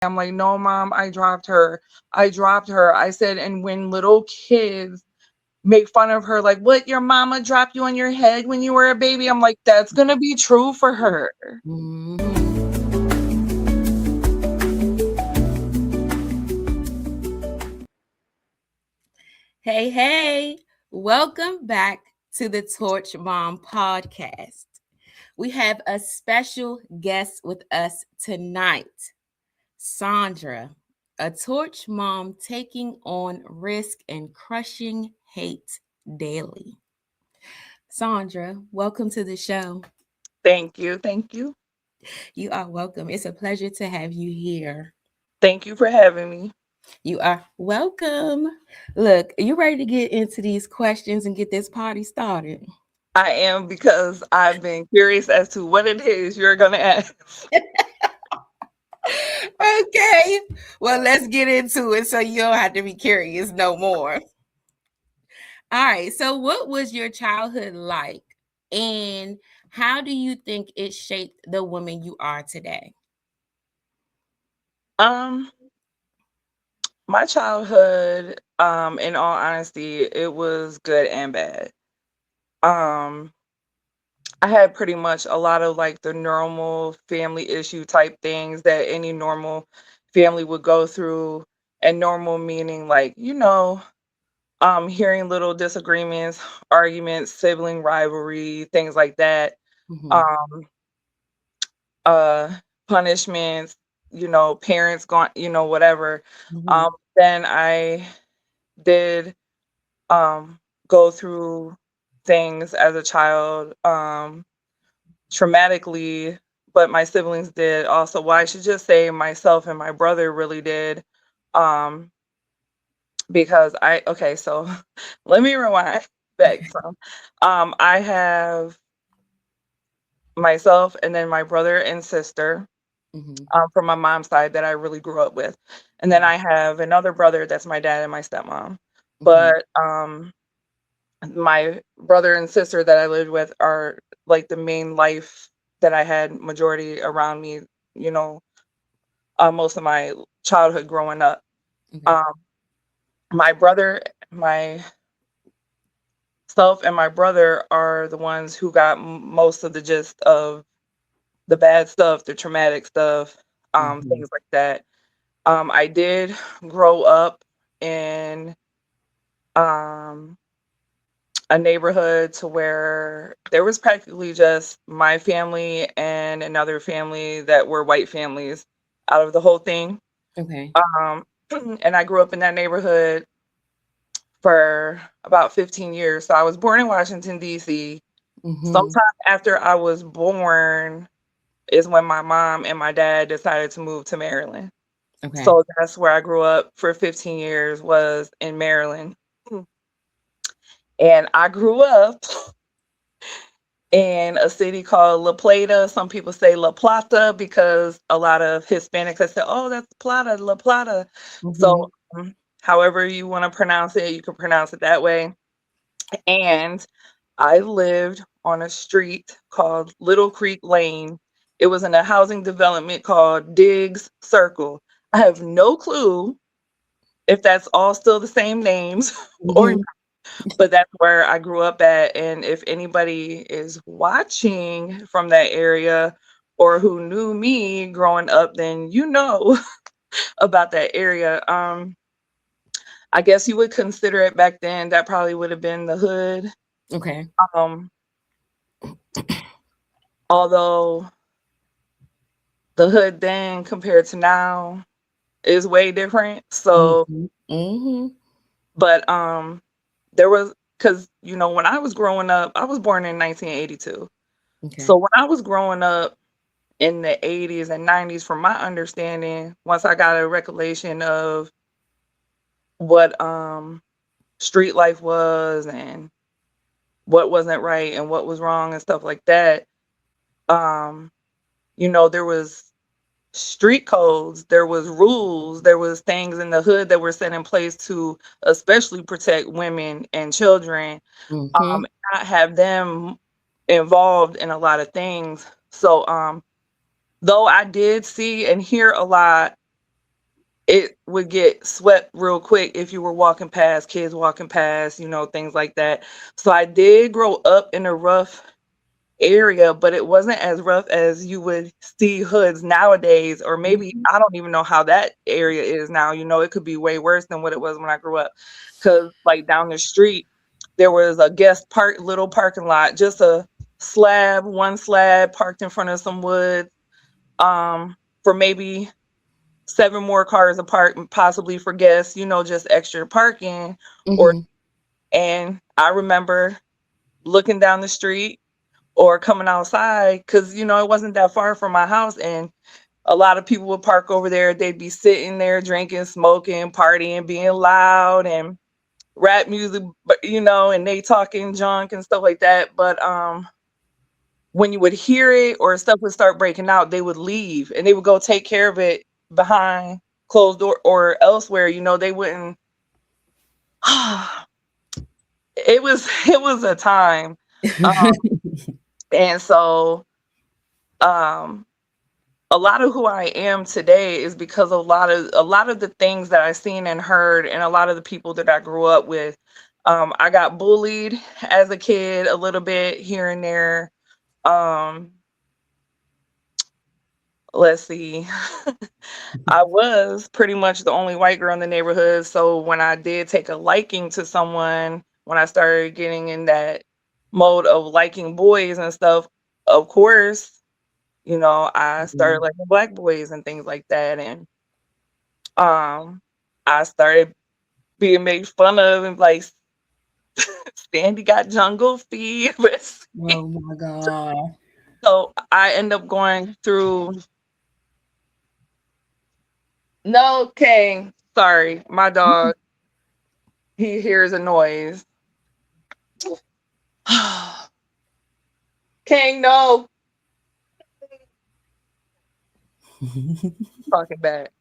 I'm like, no, mom, I dropped her. I dropped her. I said, and when little kids make fun of her, like, what, your mama dropped you on your head when you were a baby? I'm like, that's going to be true for her. Mhm. Hey, hey, welcome back to the Torch Mom podcast. We have a special guest with us tonight, Sandra, a Torch Mom taking on risk and crushing hate daily. Sandra, welcome to the show. Thank you. Thank you. You are welcome. It's a pleasure to have you here. Thank you for having me. You are welcome. Look, you ready to get into these questions and get this party started? I am, because I've been curious as to what it is you're going to ask. Okay. Well, let's get into it so you don't have to be curious no more. All right. So, what was your childhood like? And how do you think it shaped the woman you are today? Um, my childhood, in all honesty, it was good and bad. Um, I had pretty much a lot of like the normal family issue type things that any normal family would go through. And normal meaning like, hearing little disagreements, arguments, sibling rivalry, things like that. Hmm. Um, uh, punishments, parents gone, whatever. Hmm. Then I did um go through things as a child, traumatically, but my siblings did also. Well, I should just say myself and my brother really did. Um, because okay, so let me rewind back some. I have myself and then my brother and sister, Hmm. from my mom's side that I really grew up with. And then I have another brother that's my dad and my stepmom. Hmm. But my brother and sister that I lived with are like the main life that I had majority around me, you know, most of my childhood growing up. Okay. Um, my brother, myself and my brother are the ones who got most of the gist of the bad stuff, the traumatic stuff, Hmm. things like that. I did grow up in um, a neighborhood to where there was practically just my family and another family that were white families out of the whole thing. Okay. Um, and I grew up in that neighborhood for about 15 years. So I was born in Washington, D.C. Hmm. Sometime after I was born is when my mom and my dad decided to move to Maryland. Okay. So that's where I grew up for 15 years, was in Maryland. And I grew up in a city called La Plata. Some people say La Plata because a lot of Hispanics have said, "Oh, that's Plata, La Plata." So, Hmm. however you want to pronounce it, you can pronounce it that way. And I lived on a street called Little Creek Lane. It was in a housing development called Diggs Circle. I have no clue if that's all still the same names or, Hmm. but that's where I grew up at. And if anybody is watching from that area or who knew me growing up, then you know about that area. I guess you would consider it back then. That probably would have been the hood. Okay. Um, although the hood then compared to now is way different. So, Hmm. Hmm. but there was, because when I was growing up, I was born in 1982. Okay. So when I was growing up in the 80s and 90s, from my understanding, once I got a recollection of what street life was and what wasn't right and what was wrong and stuff like that, um, there was street codes, there was rules, there was things in the hood that were set in place to especially protect women and children, Hmm. not have them involved in a lot of things. So though I did see and hear a lot, it would get swept real quick if you were walking past, kids walking past, things like that. So I did grow up in a rough area, but it wasn't as rough as you would see hoods nowadays, or maybe Mhm. I don't even know how that area is now. It could be way worse than what it was when I grew up. Cause like down the street, there was a guest little parking lot, just a one slab parked in front of some woods, for maybe 7 more cars apart, possibly for guests, just extra parking. Or Mhm. and I remember looking down the street or coming outside because it wasn't that far from my house, and a lot of people would park over there. They'd be sitting there drinking, smoking, partying, being loud, and rap music, and they talking junk and stuff like that. But when you would hear it or stuff would start breaking out, they would leave and they would go take care of it behind closed door or elsewhere. They wouldn't. It was a time. um, and so um a lot of who I am today is because a lot of the things that I seen and heard, and a lot of the people that I grew up with. I got bullied as a kid a little bit here and there. Um, let's see. I was pretty much the only white girl in the neighborhood. So when I did take a liking to someone, when I started getting in that mode of liking boys and stuff, of course, I started Mhm. liking black boys and things like that. And um I started being made fun of and like Sandy got jungle fever. Oh my God. So I end up going through. No, King. Sorry, my dog. He hears a noise. King, no. Talking back.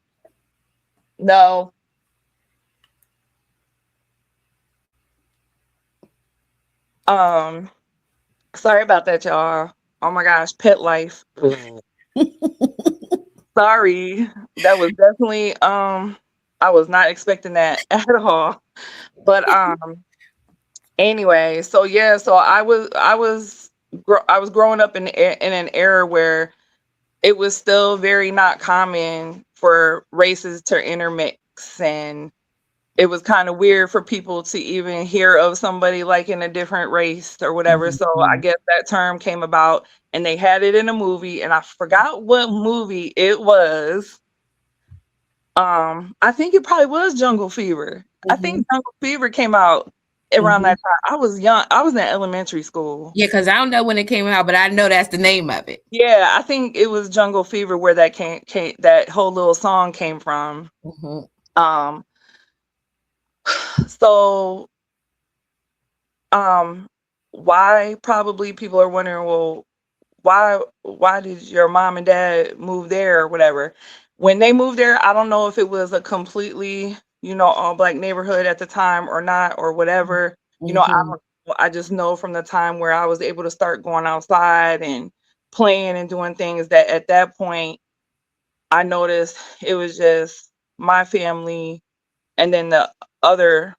No. Um, sorry about that, y'all. Oh my gosh, pet life. Sorry. That was definitely I was not expecting that at all. But anyway, so yeah, so I was growing up in an era where it was still very not common for races to intermix, and it was kind of weird for people to even hear of somebody like in a different race or whatever. So I Mhm. guess that term came about, and they had it in a movie, and I forgot what movie it was. I think it probably was Jungle Fever. I Mhm. think Jungle Fever came out around Mhm. that time. I was young. I was in elementary school. Yeah, because I don't know when it came out, but I know that's the name of it. Yeah, I think it was Jungle Fever where that whole little song came from. Mhm. Um, so um, why probably people are wondering, well, why did your mom and dad move there or whatever? When they moved there, I don't know if it was a completely, all black neighborhood at the time or not or whatever. I Mhm. don't know. I just know from the time where I was able to start going outside and playing and doing things that at that point I noticed it was just my family and then the other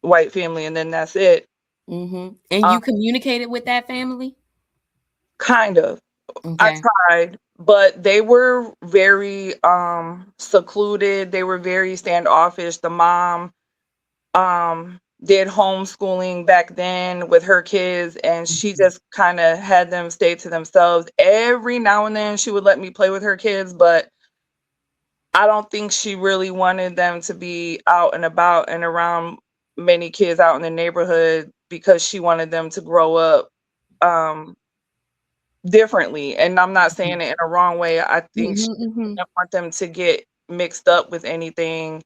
white family, and then that's it. Mhm. And Um, you communicated with that family? kind of. I Okay. tried, but they were very secluded. They were very standoffish. The mom did homeschooling back then with her kids, and she Mhm. just kind of had them stay to themselves. Every now and then she would let me play with her kids, but I don't think she really wanted them to be out and about and around many kids out in the neighborhood because she wanted them to grow up um differently. And I'm not saying it in a wrong way. I think she Mhm. Mhm. didn't want them to get mixed up with anything.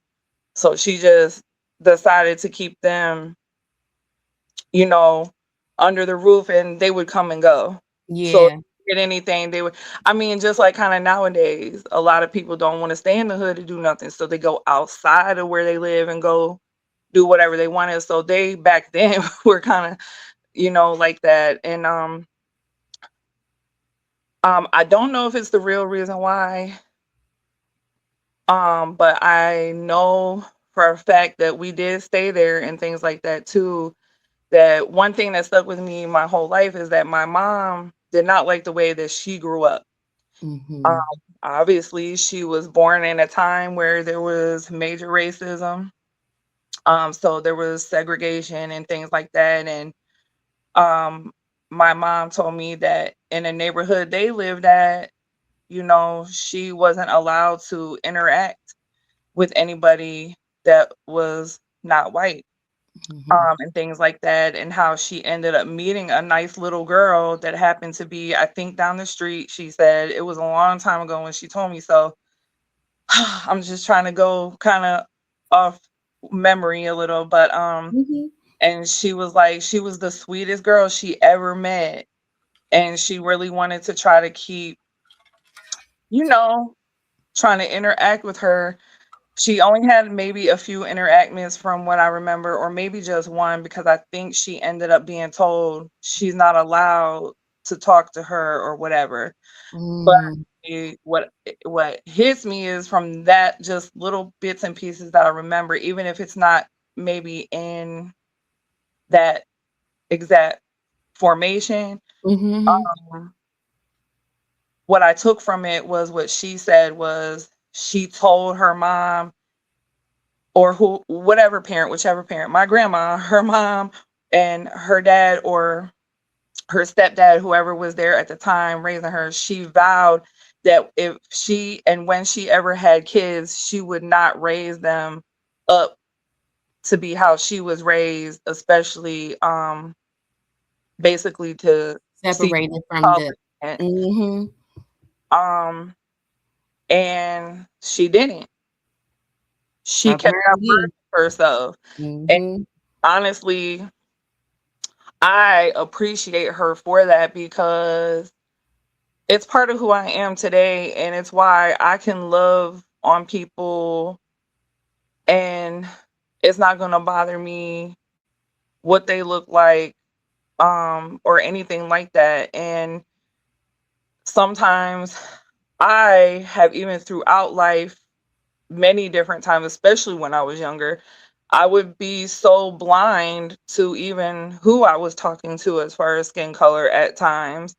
So she just decided to keep them, you know, under the roof, and they would come and go. So if Yeah. they did anything, they would. I mean, just like kind of nowadays, a lot of people don't want to stay in the hood to do nothing. So they go outside of where they live and go do whatever they wanted. So they back then were kind of, like that. And I don't know if it's the real reason why But I know for a fact that we did stay there and things like that too. That one thing that stuck with me my whole life is that my mom did not like the way that she grew up. Um, Mhm. Obviously, she was born in a time where there was major racism. So there was segregation and things like that. And um, my mom told me that in the neighborhood they lived at, she wasn't allowed to interact with anybody that was not white, Mhm. and things like that, and how she ended up meeting a nice little girl that happened to be, I think, down the street. She said it was a long time ago when she told me, so I'm just trying to go kind of off memory a little, but Mhm. and she was like, she was the sweetest girl she ever met, and she really wanted to try to keep, you know, trying to interact with her. She only had maybe a few interactions from what I remember, or maybe just one, because I think she ended up being told she's not allowed to talk to her or whatever. But Mm. what hits me is from that just little bits and pieces that I remember, even if it's not maybe in that exact formation. Mhm. um, what I took from it was what she said was she told her mom, or who whatever parent, whichever parent, my grandma, her mom, and her dad, or her stepdad, whoever was there at the time raising her, she vowed that if she and when she ever had kids, she would not raise them up to be how she was raised, especially basically to see Separated from the. color. Mhm. Um and she didn't. She kept that word Apparently. for herself. And Mhm. honestly, I appreciate her for that, because it's part of who I am today, and it's why I can love on people, and it's not gonna bother me what they look like, or anything like that. And sometimes I have, even throughout life, many different times, especially when I was younger, I would be so blind to even who I was talking to as far as skin color at times,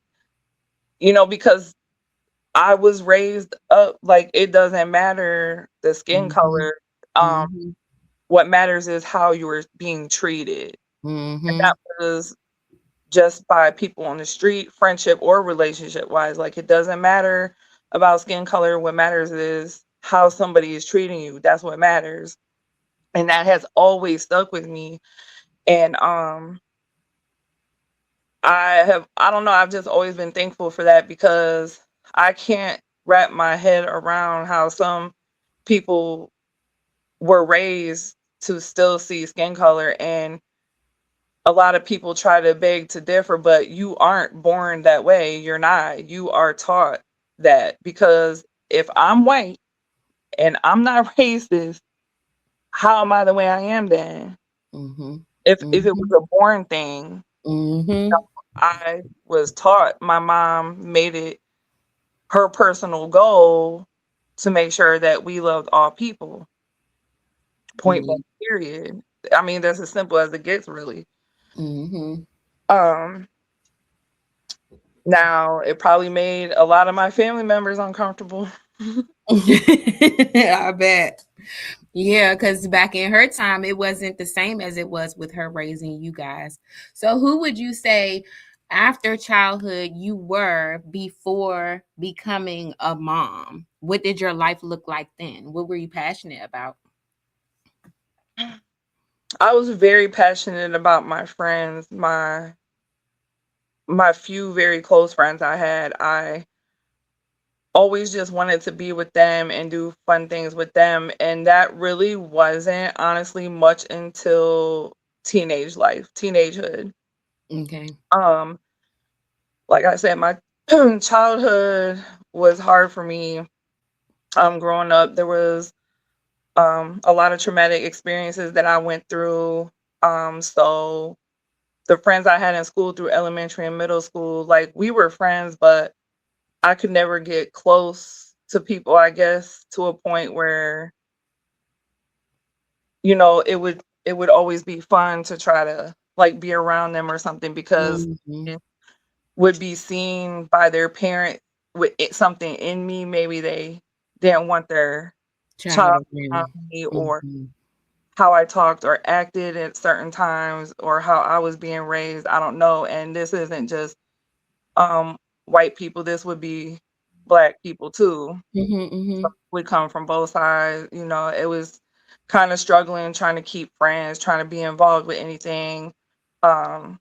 because I was raised up like it doesn't matter the skin Mhm. color. Um, Mhm. what matters is how you were being treated. And that Mhm. was just by people on the street, friendship or relationship wise. Like, it doesn't matter about skin color. What matters is how somebody is treating you. That's what matters. And that has always stuck with me. And I don't know, I've just always been thankful for that, because I can't wrap my head around how some people were raised to still see skin color. And a lot of people try to beg to differ, but you aren't born that way. You're not. You are taught that, because if I'm white and I'm not racist, how am I the way I am then? Mhm. If it was Mhm. a born thing, Mhm. I was taught, my mom made it her personal goal to make sure that we loved all people. Point blank, Mhm. period. I mean, that's as simple as it gets, really. Mhm. Um, Now it probably made a lot of my family members uncomfortable. I bet. Yeah, because back in her time, it wasn't the same as it was with her raising you guys. So, who would you say after childhood you were before becoming a mom? What did your life look like then? What were you passionate about? I was very passionate about my friends, my few very close friends I had. I always just wanted to be with them and do fun things with them, and that really wasn't honestly much until teenage life, teenagehood. Okay. Um, like I said, my childhood was hard for me. Growing up, there was a lot of traumatic experiences that I went through. So the friends I had in school through elementary and middle school, like, we were friends, but I could never get close to people, I guess, to a point where, you know, it would always be fun to try to like be around them or something because Mhm. it would be seen by their parent with something in me. Maybe they didn't want their Child child around around. me, or Mhm. how I talked or acted at certain times, or how I was being raised. I don't know. And this isn't just um white people. This would be black people too. Mhm, mhm. We come from both sides. You know, it was kind of struggling, trying to keep friends, trying to be involved with anything. Um,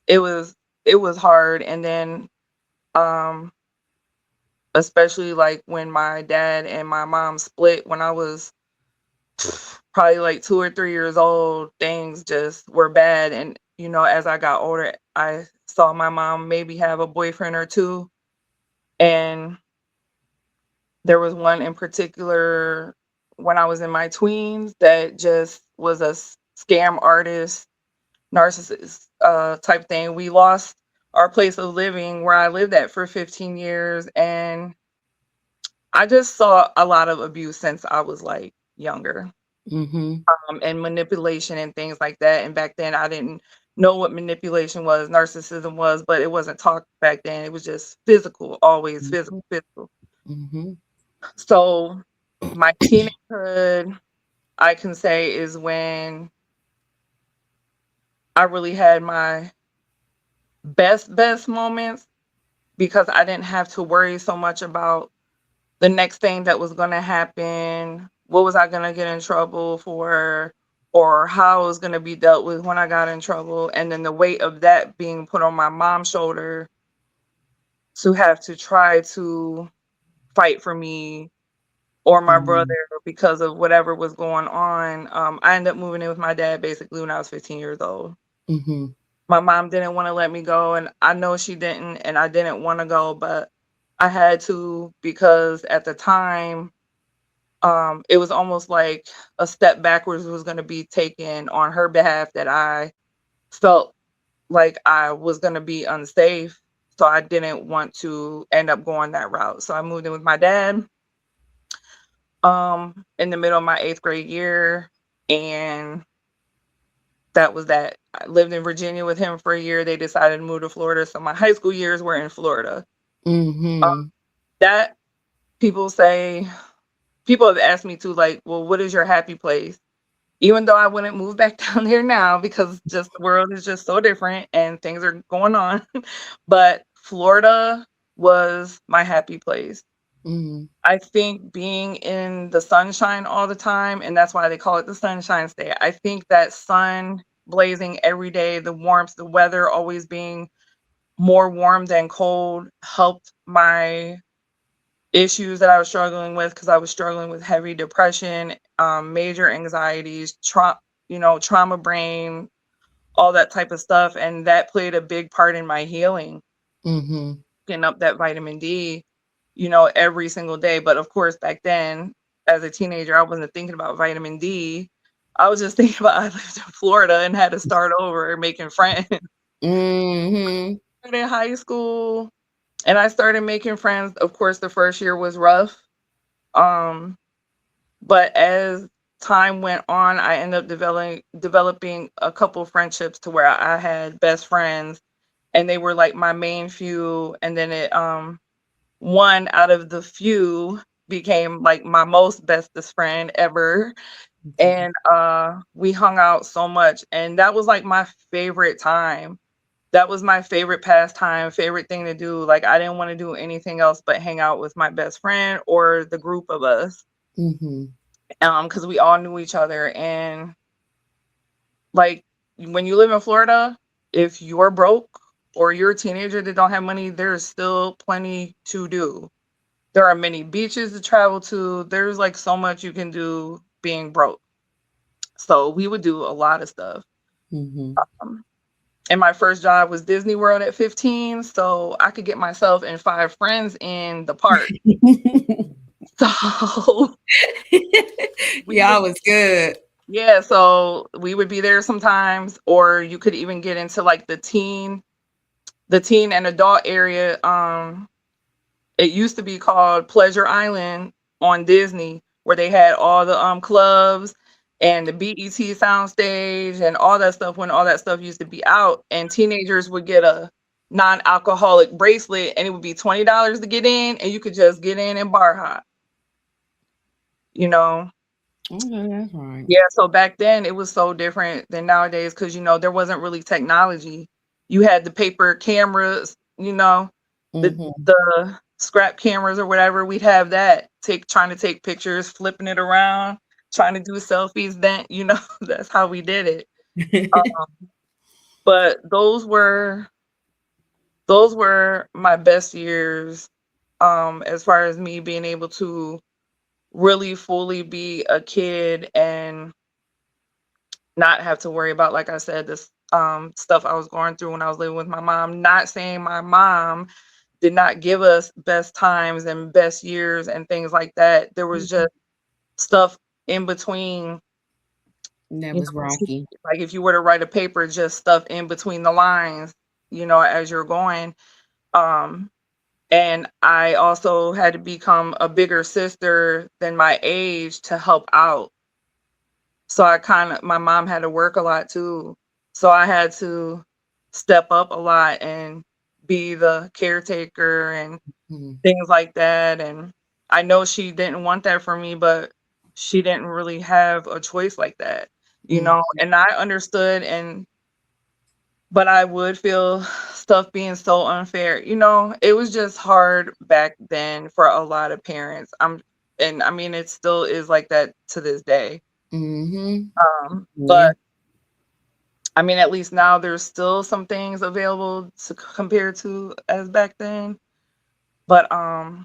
it was it was hard. And then um, especially like when my dad and my mom split when I was probably like 2 or 3 years old, things just were bad. And you know, as I got older, I saw my mom maybe have a boyfriend or two, and there was one in particular when I was in my tweens that just was a scam artist, narcissist, type thing. We lost our place of living where I lived at for 15 years, and I just saw a lot of abuse since I was, like, younger, Mhm. and manipulation and things like that. And back then, I didn't know what manipulation was, narcissism was, but it wasn't talked back then. It was just physical, always physical, Mhm. physical. Mhm. So, my teenagehood, I can say, is when I really had my best moments because I didn't have to worry so much about the next thing that was gonna happen, what was I gonna get in trouble for, or how it was gonna be dealt with when I got in trouble, and then the weight of that being put on my mom's shoulder to have to try to fight for me or my brother Mhm. because of whatever was going on. I ended up moving in with my dad basically when I was 15 years old. Mhm. My mom didn't wanna let me go, and I know she didn't, and I didn't wanna go, but I had to because at the time, it was almost like a step backwards was gonna be taken on her behalf, that I felt like I was gonna be unsafe, so I didn't want to end up going that route. So I moved in with my dad, in the middle of my 8th grade year, and that was that. I lived in Virginia with him for a year. They decided to move to Florida, so my high school years were in Florida. Uh, Mhm. that people say people have asked me too, like, "Well, what is your happy place?" Even though I wouldn't move back down there now because just the world is just so different and things are going on, but Florida was my happy place. Mhm. I think being in the sunshine all the time, and that's why they call it the Sunshine State. I think that sun blazing every day, the warmth, the weather always being more warm than cold helped my issues that I was struggling with because I was struggling with heavy depression, major anxieties, trauma brain, all that type of stuff, and that played a big part in my healing, Mhm. getting up that vitamin D, every single day. But of course, back then, as a teenager, I wasn't thinking about vitamin D. I was just thinking about I lived in Florida and had to start over making friends. Mhm. In high school, and I started making friends. Of course, the first year was rough. Um, but as time went on, I ended up developing a couple friendships to where I had best friends, and they were like my main few. And then one out of the few became like my most bestest friend ever. Okay. And we hung out so much, and that was like my favorite time. That was my favorite pastime, favorite thing to do. Like I didn't want to do anything else but hang out with my best friend or the group of us, Mhm. because we all knew each other. And like when you live in Florida, if you're broke or you're a teenager that don't have money, there's still plenty to do. There are many beaches to travel to. There's like so much you can do being broke. So we would do a lot of stuff. Mhm. Um, and my first job was Disney World at 15, so I could get myself and 5 friends in the park. So we would Y'all was good. yeah, so we would be there sometimes, or you could even get into like the teen and adult area. It used to be called Pleasure Island on Disney, where they had all the clubs and the BET soundstage and all that stuff when all that stuff used to be out, and teenagers would get a non-alcoholic bracelet and it would be $20 to get in, and you could just get in and bar hop, you know. Okay, that's right. Yeah, so back then it was so different than nowadays because there wasn't really technology. You had the paper cameras, Mm-hmm. the scrap cameras or whatever. We'd have that, trying to take pictures, flipping it around, trying to do selfies. Then, that's how we did it. But those were my best years, as far as me being able to really fully be a kid and not have to worry about, like I said, this stuff I was going through when I was living with my mom. Not saying my mom did not give us best times and best years and things like that. There was just stuff in between, That was rocky. like if you were to write a paper, just stuff in between the lines, as you're going. Um, and I also had to become a bigger sister than my age to help out. So my mom had to work a lot too. So I had to step up a lot and be the caretaker and Mhm. things like that. And I know she didn't want that for me, but she didn't really have a choice like that, Mm. and I understood. But I would feel stuff being so unfair. It was just hard back then for a lot of parents. And I mean, it still is like that to this day. Mhm. Yeah. But I mean, at least now there's still some things available to compare to as back then. But a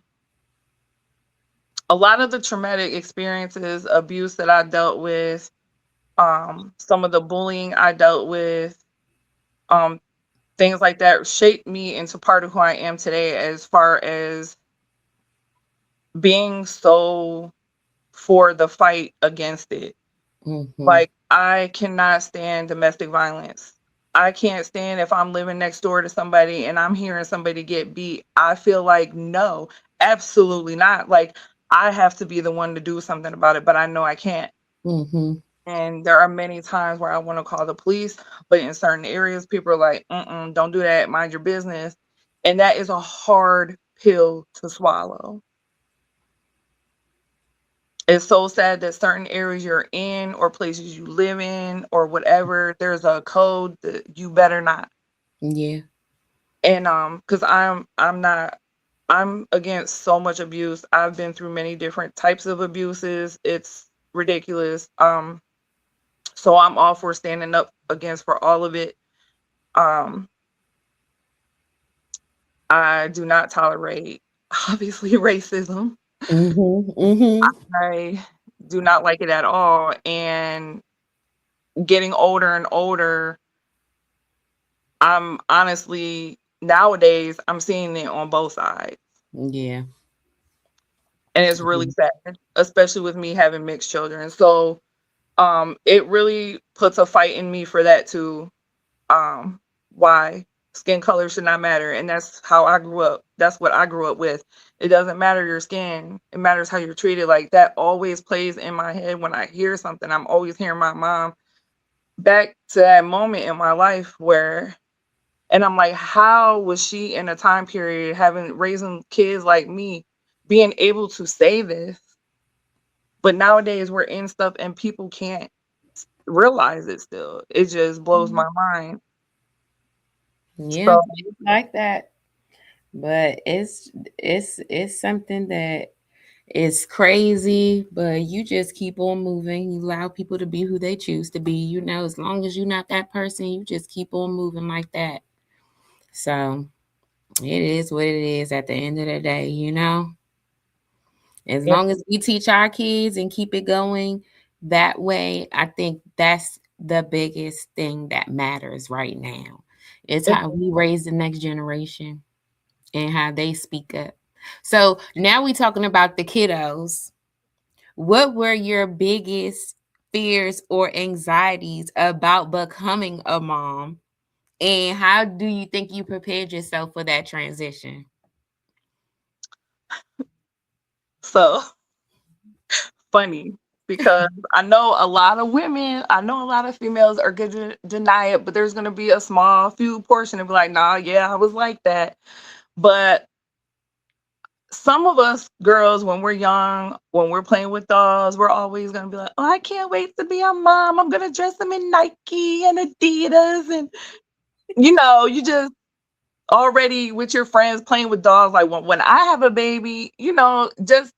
lot of the traumatic experiences, abuse that I dealt with, some of the bullying I dealt with, um, things like that shaped me into part of who I am today, as far as being so for the fight against it. Mhm. Like, I cannot stand domestic violence. I can't stand if I'm living next door to somebody and I'm hearing somebody get beat. I feel like, no, absolutely not. Like, I have to be the one to do something about it, but I know I can't. Mhm. And there are many times where I want to call the police, but in certain areas, people are like, don't do that, mind your business. And that is a hard pill to swallow. It's so sad that certain areas you're in or places you live in or whatever, there's a code that you better not. Yeah. And because I'm against so much abuse. I've been through many different types of abuses. It's ridiculous. So I'm all for standing up against for all of it. Um, I do not tolerate obviously racism. Mhm. Mhm. I do not like it at all. And getting older and older, I'm honestly nowadays I'm seeing it on both sides. Yeah. And it's really sad, especially with me having mixed children. So it really puts a fight in me for that too. Why skin color should not matter. And that's how I grew up. That's what I grew up with. It doesn't matter your skin. It matters how you're treated. Like, that always plays in my head when I hear something. I'm always hearing my mom back to that moment in my life where, and I'm like, how was she in a time period having raising kids like me, being able to say this? But nowadays we're in stuff and people can't realize it still. It just blows Mhm. my mind. Yeah, So it's like that. But it's something that is crazy, but you just keep on moving. You allow people to be who they choose to be. As long as you're not that person, you just keep on moving like that. So it is what it is at the end of the day. As yeah, long as we teach our kids and keep it going that way, I think that's the biggest thing that matters right now. It's it, how we raise the next generation and how they speak up. So now we talking about the kiddos. What were your biggest fears or anxieties about becoming a mom? And how do you think you prepared yourself for that transition? So funny because I know a lot of females are going to deny it, but there's going to be a small few portion of be like, nah, yeah, I was like that. But some of us girls, when we're young, when we're playing with dolls, we're always going to be like, oh, I can't wait to be a mom. I'm going to dress them in Nike and Adidas. And, you just already with your friends playing with dolls. Like when I have a baby, just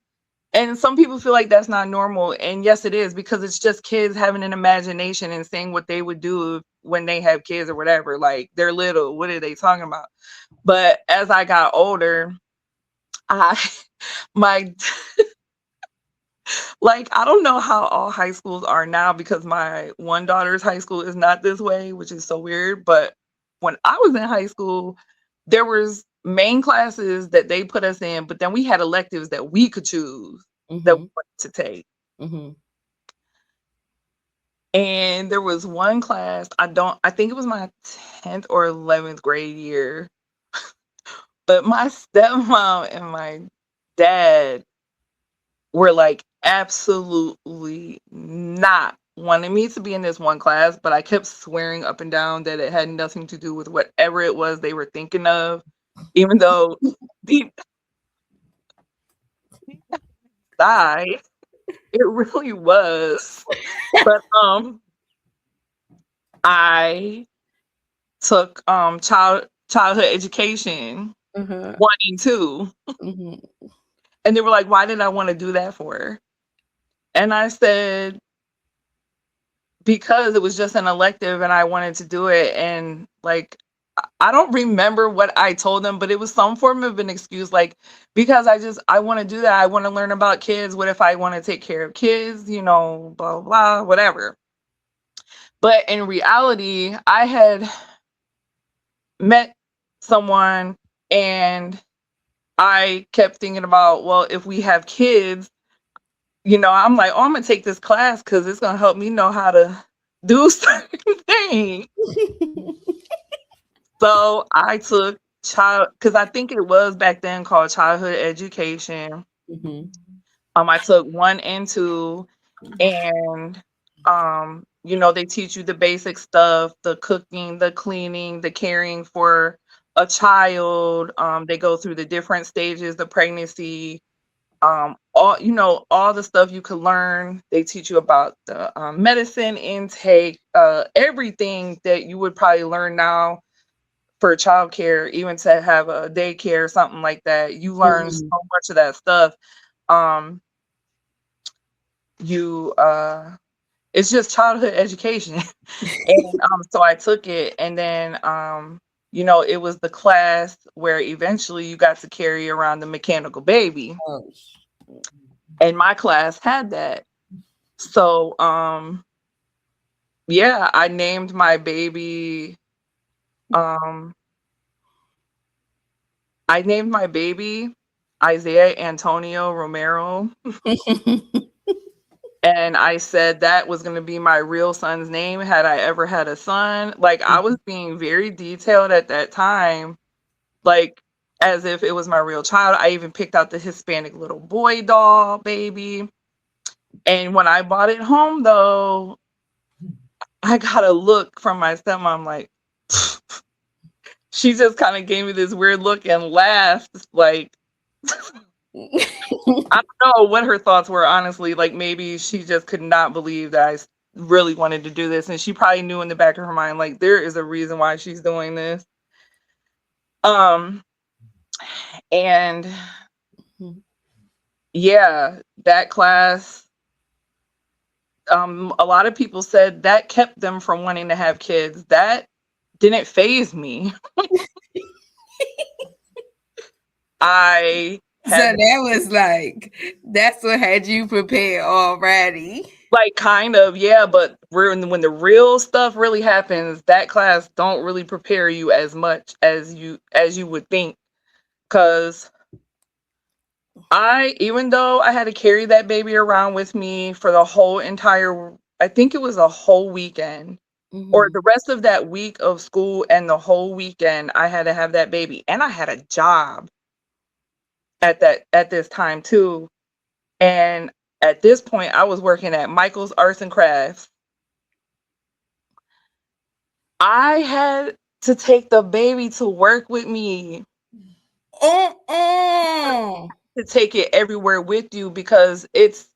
and some people feel like that's not normal. And yes, it is because it's just kids having an imagination and saying what they would do when they have kids or whatever. Like they're little. What are they talking about? But as I got older, I my like I don't know how all high schools are now because my one daughter's high school is not this way, which is so weird. But when I was in high school, there was main classes that they put us in, but then we had electives that we could choose that we Mhm. wanted to take. Mhm. And there was one class, I think it was my 10th or 11th grade year, but my stepmom and my dad were like absolutely not wanting me to be in this one class, but I kept swearing up and down that it had nothing to do with whatever it was they were thinking of, even though deep inside it really was. But I took childhood education Uh-huh. 1 and 2, Mhm. and they were like, "Why did I wanna do that for?" And I said, "Because it was just an elective and I wanted to do it," and, like, I don't remember what I told them, but it was some form of an excuse, like, "Because I wanna do that, I wanna learn about kids, what if I wanna take care of kids, blah, blah, blah, whatever." But in reality, I had met someone and I kept thinking about, well, if we have kids, I'm like, oh, I'm gonna take this class because it's gonna help me know how to do certain things. So I took child because I think it was back then called childhood education. Mhm. I took 1 and 2, and they teach you the basic stuff, the cooking, the cleaning, the caring for a child. They go through the different stages, the pregnancy, all the stuff you could learn. They teach you about the medicine intake, everything that you would probably learn now for childcare, even to have a daycare, something like that. You learn so Mhm. much of that stuff. Um, you it's just childhood education. And so I took it, and then it was the class where eventually you got to carry around the mechanical baby. Oh, And my class had that. So yeah, um I named my baby Isaiah Antonio Romero, and I said that was going to be my real son's name had I ever had a son. Like I was being very detailed at that time, like as if it was my real child. I even picked out the Hispanic little boy doll baby. And when I bought it home though, I got a look from my stepmom like she just kind of gave me this weird look and laughed like I don't know what her thoughts were, honestly. Like maybe she just could not believe that really wanted to do this, and she probably knew in the back of her mind, like there is a reason why she's doing this. Um, and yeah, that class. A lot of people said that kept them from wanting to have kids. That didn't phase me. I So had that was like that's what had you prepared already. like kind of, yeah, but when the real stuff really happens, that class don't really prepare you as much as you would think. Cause even though I had to carry that baby around with me for the whole entire, I think it was a whole weekend or Mhm. the rest of that week of school and the whole weekend, I had to have that baby and I had a job. at this time too. And at this point, I was working at Michael's Arts and Crafts. I had to take the baby to work with me, Mm-mm. to take it everywhere with you, because it's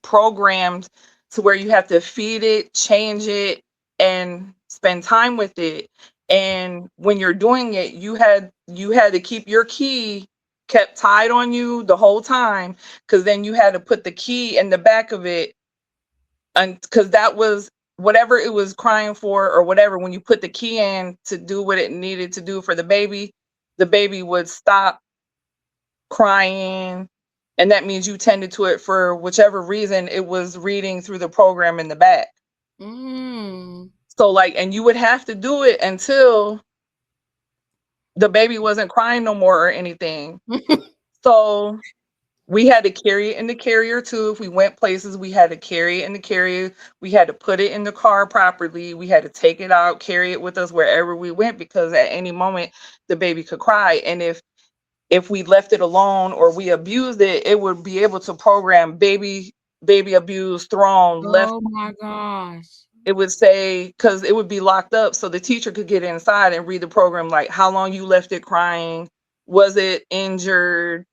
programmed to where you have to feed it, change it, and spend time with it. And when you're doing it, you had to keep your key kept tied on you the whole time, because then you had to put the key in the back of it, and because that was whatever it was crying for or whatever. When you put the key in to do what it needed to do for the baby would stop crying, and that means you tended to it for whichever reason it was reading through the program in the back. Mm. So like, and you would have to do it until the baby wasn't crying no more or anything. So we had to carry it in the carrier too. If we went places, we had to carry it in the carrier. We had to put it in the car properly. We had to take it out, carry it with us wherever we went, because at any moment the baby could cry. And if we left it alone or we abused it, it would be able to program baby abused, thrown, left. Oh my gosh. It would say, because it would be locked up, so the teacher could get inside and read the program, like how long you left it crying, was it injured.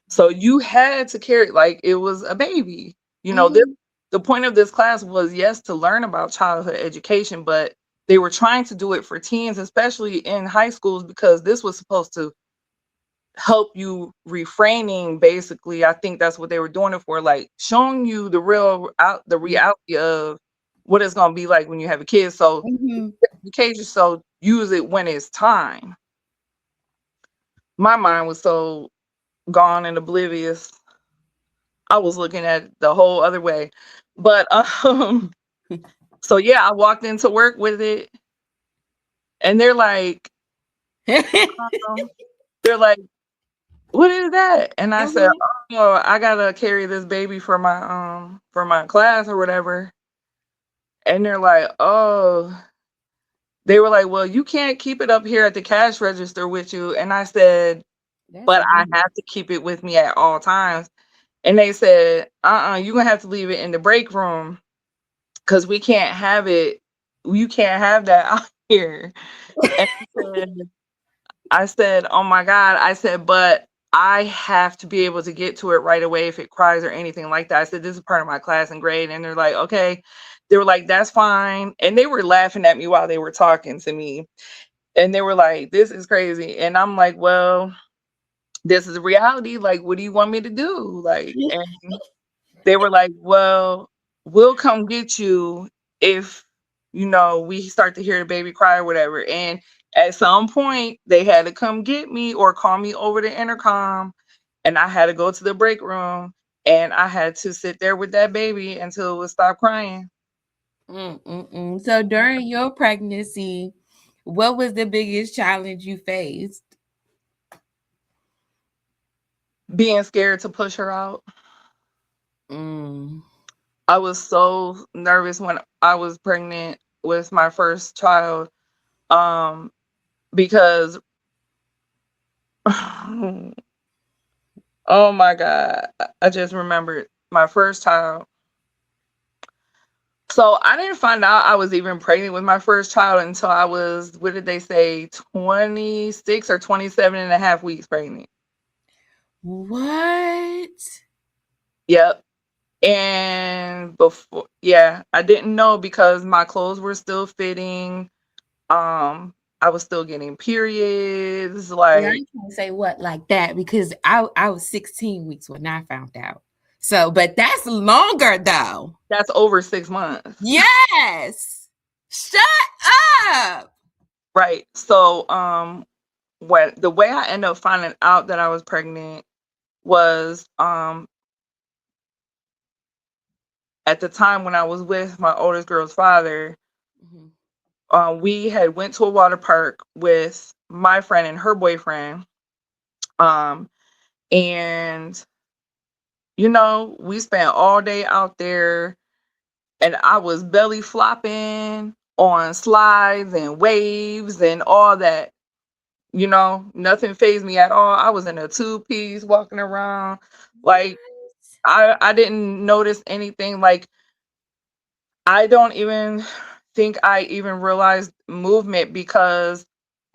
So you had to carry it like it was a baby. Mhm. The point of this class was, yes, to learn about childhood education, but they were trying to do it for teens, especially in high schools, because this was supposed to help you refraining. Basically, I think that's what they were doing it for, like showing you the reality of what it's going to be like when you have a kid. So Mhm. education, so use it when it's time. My mind was so gone and oblivious. I was looking at it the whole other way. But so yeah, I walked into work with it, and um, they're like, "What is that?" And I said, Mhm. "Oh, I gotta carry this baby for my class or whatever." And they're like, "Oh," they were like, "Well, you can't keep it up here at the cash register with you." And I said, That's "But I deep. have to keep it with me at all times." And they said, you're gonna have to leave it in the break room, because we can't have it. You can't have that out here. And I said, oh my God. I said, but I have to be able to get to it right away if it cries or anything like that. I said, this is part of my class and grade. And they're like, okay. They were like, that's fine. And they were laughing at me while they were talking to me. And they were like, this is crazy. And I'm like, well, this is reality. Like, what do you want me to do? Like, and they were like, well, we'll come get you if, we start to hear the baby cry or whatever. And at some point, they had to come get me or call me over the intercom. And I had to go to the break room, and I had to sit there with that baby until it would stop crying. Mm-mm-mm. So during your pregnancy, what was the biggest challenge you faced? Being scared to push her out. Mm. I was so nervous when I was pregnant with my first child, um, because oh my God. I just remembered my first child. So I didn't find out I was even pregnant with my first child until I was, what did they say, 26 or 27 and a half weeks pregnant. What? Yep. And before, yeah, I didn't know because my clothes were still fitting. I was still getting periods. Yeah, I Like, can't say what like that because I was 16 weeks when I found out. So, but that's longer though. that's over 6 months. Yes. Shut up. Right. So, when the way I ended up finding out that I was pregnant was, at the time when I was with my oldest girl's father, Mhm. we had went to a water park with my friend and her boyfriend, um, and we spent all day out there, and I was belly flopping on slides and waves and all that. You know, nothing fazed me at all. I was in a two-piece walking around. Like, What? I didn't notice anything. Like, I don't even think I even realized movement because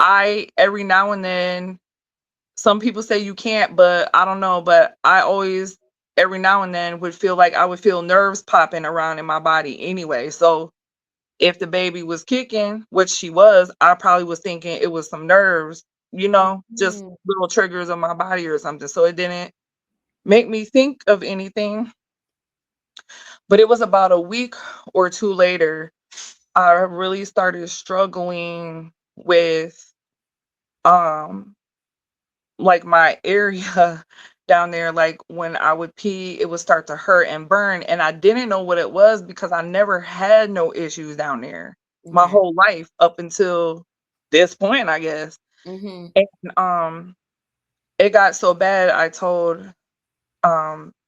I every now and then, some people say you can't, but I don't know, but I always every now and then would feel like I would feel nerves popping around in my body anyway. So if the baby was kicking, which she was, I probably was thinking it was some nerves, just Mhm. little triggers of my body or something. So it didn't make me think of anything. But it was about a week or two later, I really started struggling with um like my area down there. Like when I would pee, it would start to hurt and burn. And I didn't know what it was because I never had no issues down there my Okay. whole life up until this point, I guess. Mhm. And it got so bad I told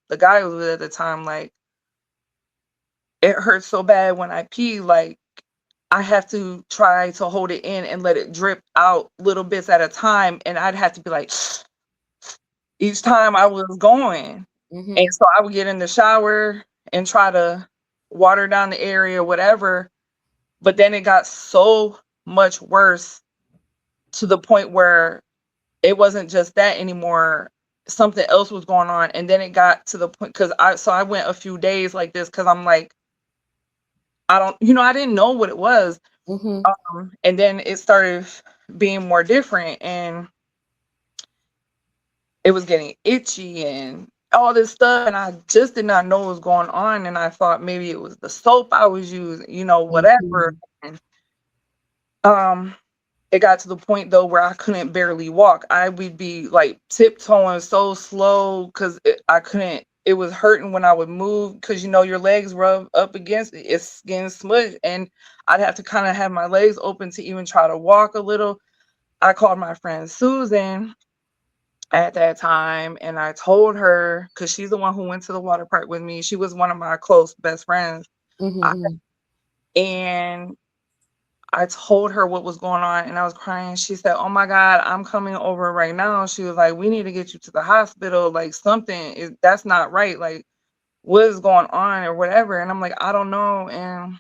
the guy who was at the time, like, it hurts so bad when I pee, like I have to try to hold it in and let it drip out little bits at a time. And I'd have to be like each time I was going. And Mhm. so I would get in the shower and try to water down the area, whatever. But then it got so much worse to the point where it wasn't just that anymore. Something else was going on. And then it got to the point because I went a few days like this because I'm like, I don't, I didn't know what it was. Mhm. And then it started being more different and it was getting itchy and all this stuff. And I just did not know what was going on. And I thought maybe it was the soap I was using, whatever. Mhm. And um it got to the point though where I couldn't barely walk. I would be like tiptoeing so slow because I couldn't. It was hurting when I would move because your legs rub up against it. It's getting smushed, and I'd have to kind of have my legs open to even try to walk a little. I called my friend Susan at that time, and I told her because she's the one who went to the water park with me. She was one of my close best friends, I, Mhm. and I told her what was going on and I was crying. She said, "Oh my God, I'm coming over right now." She was like, "We need to get you to the hospital. Like something is that's not right. Like what is going on or whatever." And I'm like, "I don't know." And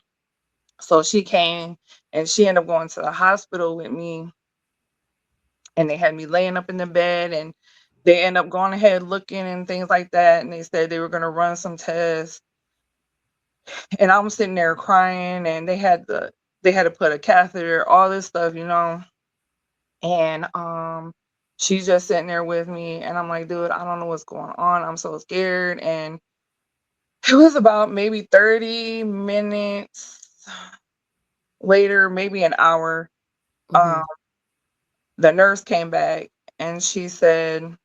so she came and she ended up going to the hospital with me and they had me laying up in the bed and they end up going ahead looking and things like that. And they said they were gonna run some tests. And I'm sitting there crying and they had to put a catheter, all this stuff. And she's just sitting there with me and I'm like, dude, I don't know what's going on. I'm so scared. And it was about maybe 30 minutes later, maybe an hour. Um, Mhm. the nurse came back and she said,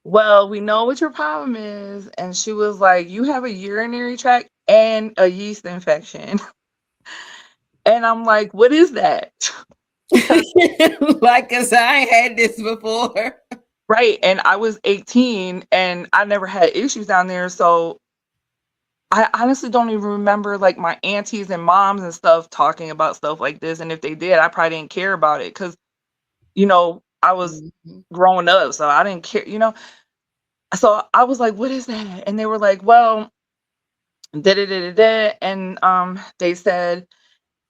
"Well, we know what your problem is." And she was like, "You have a urinary tract and a yeast infection." And I'm like, "What is that?" Because Like, 'cause I ain't had this before. right. And I was 18 and I never had issues down there. So I honestly don't even remember like my aunties and moms and stuff talking about stuff like this. And if they did, I probably didn't care about it because, I was Mhm. growing up. So I didn't care. So I was like, "What is that?" And they were like, "Well, da da da da da." And they said,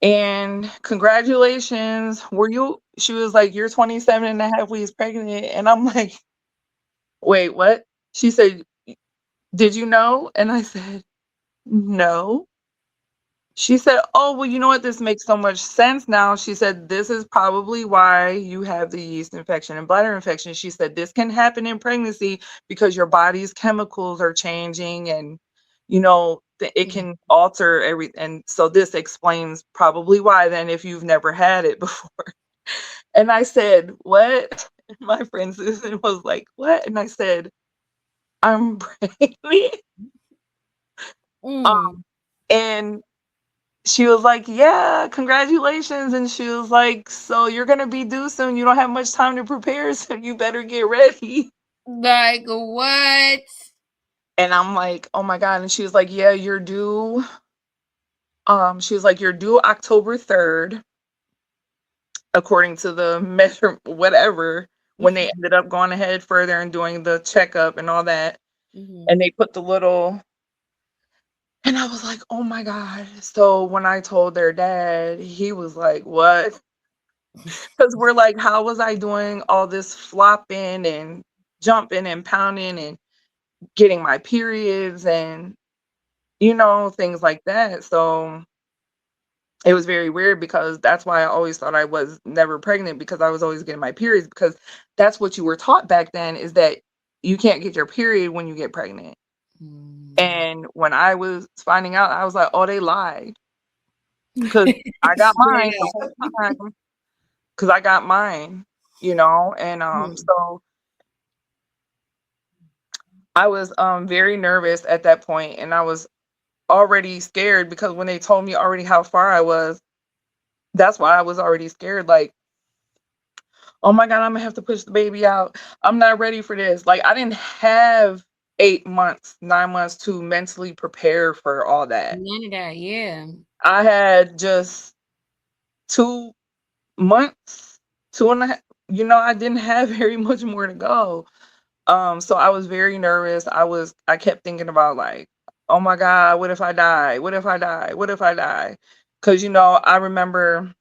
"And congratulations. She was like, "You're 27 and a half weeks pregnant." And I'm like, "Wait, what?" She said, "Did you know?" And I said, "No." She said, "Oh, well, you know what? This makes so much sense now." She said, "This is probably why you have the yeast infection and bladder infection." She said, "This can happen in pregnancy because your body's chemicals are changing and, it Mhm. can alter everything. And so this explains probably why then if you've never had it before." And I said, "What?" My friend Susan was like, "What?" And I said, "I'm pregnant." Um, Mm. and she was like, "Yeah, congratulations." And she was like, "So you're gonna be due soon. You don't have much time to prepare, so you better get ready." Like, what? And I'm like, "Oh my God." And she was like, "Yeah, you're due." She was like, "You're due October 3rd." according to the measure, whatever, when they ended up going ahead further and doing the checkup and all that. And Mhm. they put the little, and I was like, oh my God. So when I told their dad, he was like, what? Because we're like, how was I doing all this flopping and jumping and pounding and getting my periods and, things like that. So it was very weird because that's why I always thought I was never pregnant because I was always getting my periods because that's what you were taught back then is that you can't get your period when you get pregnant. Mm. And when I was finding out, I was like, "Oh, they lied," because I got Straight mine the up. whole time. Because I got mine, and, Mm. so I was, very nervous at that point, and I was already scared because when they told me already how far I was, that's why I was already scared, like, "Oh my god, Imma have to push the baby out. I'm not ready for this." Like, I didn't have 8 months, 9 months to mentally prepare for all that. None of that, yeah. I had just 2 months, 2 and a half. I didn't have very much more to go. So I was very nervous. I kept thinking about like, "Oh my god, what if I die? What if I die? What if I die?" 'Cause, I remember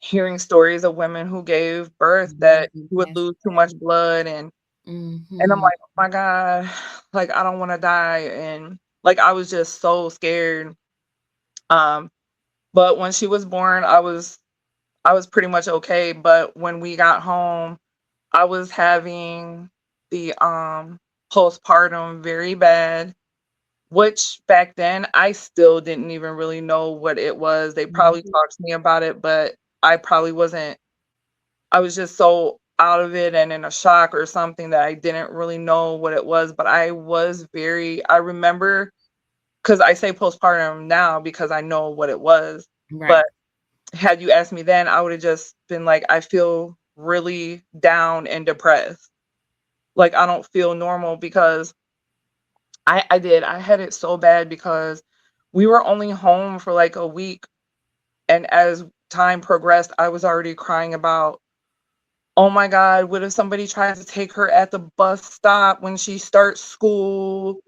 hearing stories of women who gave birth that would Yes. lose too much blood, and I'm Mhm. like, "Oh my god, like, I don't wanna die," and, like, I was just so scared. Um, but when she was born, I was pretty much okay, but when we got home, I was having the, postpartum very bad, which back then, I still didn't even really know what it was. They probably Mhm. talked to me about it, but I probably wasn't. I was just so out of it and in a shock or something that I didn't really know what it was, but I remember, because I say postpartum now because I know what it was, Right. but had you asked me then, I would've just been like, "I feel really down and depressed." Like, I don't feel normal because I did. I had it so bad because we were only home for, like, a week, and as time progressed, I was already crying about, "Oh my god, what if somebody tries to take her at the bus stop when she starts school?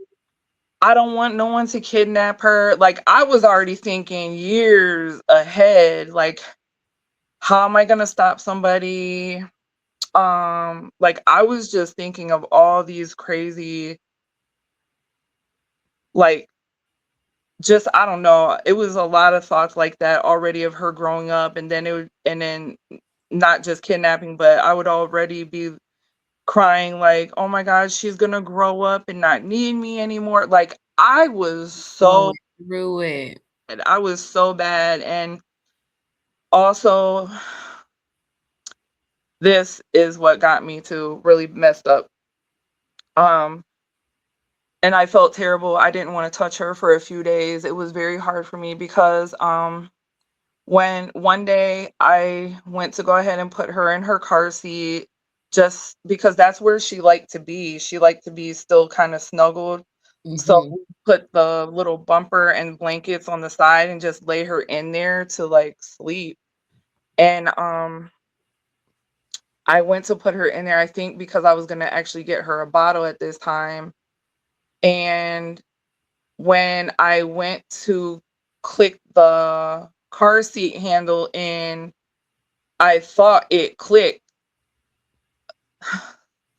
I don't want no one to kidnap her." Like, I was already thinking years ahead, like, "How am I gonna stop somebody?" Like, I was just thinking of all these crazy, like, just I don't know, it was a lot of thoughts like that already of her growing up, and then not just kidnapping, but I would already be crying like, "Oh my god, she's gonna grow up and not need me anymore." Like, Going through it. I was so bad, and also, this is what got me to really messed up. Um, and I felt terrible. I didn't wanna touch her for a few days. It was very hard for me because, when one day I went to go ahead and put her in her car seat just because that's where she liked to be. She liked to be still kinda snuggled. So Mhm. we put the little bumper and blankets on the side and just lay her in there to, like, sleep. And, I went to put her in there, I think because I was gonna actually get her a bottle at this time, and when I went to click the car seat handle in, I thought it clicked.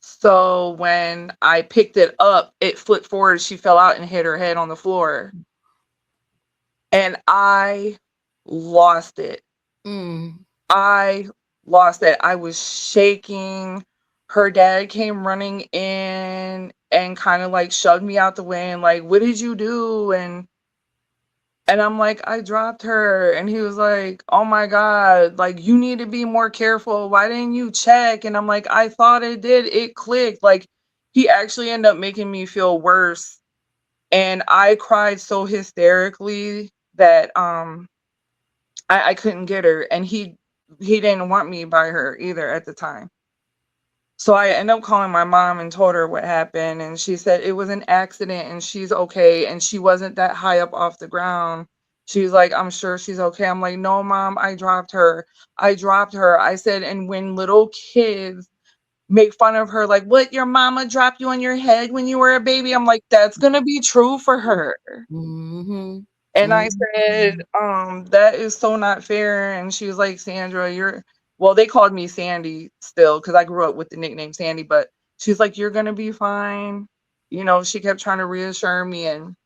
So when I picked it up, it flipped forward, she fell out and hit her head on the floor, and I lost it. Mm. I lost it. I was shaking. Her dad came running in and kinda, like, shoved me out the way and like, "What did you do?" And I'm like, "I dropped her," and he was like, "Oh my god, like, you need to be more careful. Why didn't you check?" And I'm like, "I thought it did. It clicked." Like, he actually ended up making me feel worse, and I cried so hysterically that, I couldn't get her, and he didn't want me by her either at the time. So I ended up calling my mom and told her what happened, and she said it was an accident and she's okay, and she wasn't that high up off the ground. She's like, "I'm sure she's okay." I'm like, "No, mom, I dropped her. I dropped her." I said, "And when little kids make fun of her, like, what, your mama dropped you on your head when you were a baby?" I'm like, "That's gonna be true for her." Mhm. And I said, Mhm. "That is so not fair." And she was like, "Sandra, you're," well, they called me Sandy still because I grew up with the nickname Sandy, but she's like, "You're gonna be fine." She kept trying to reassure me, and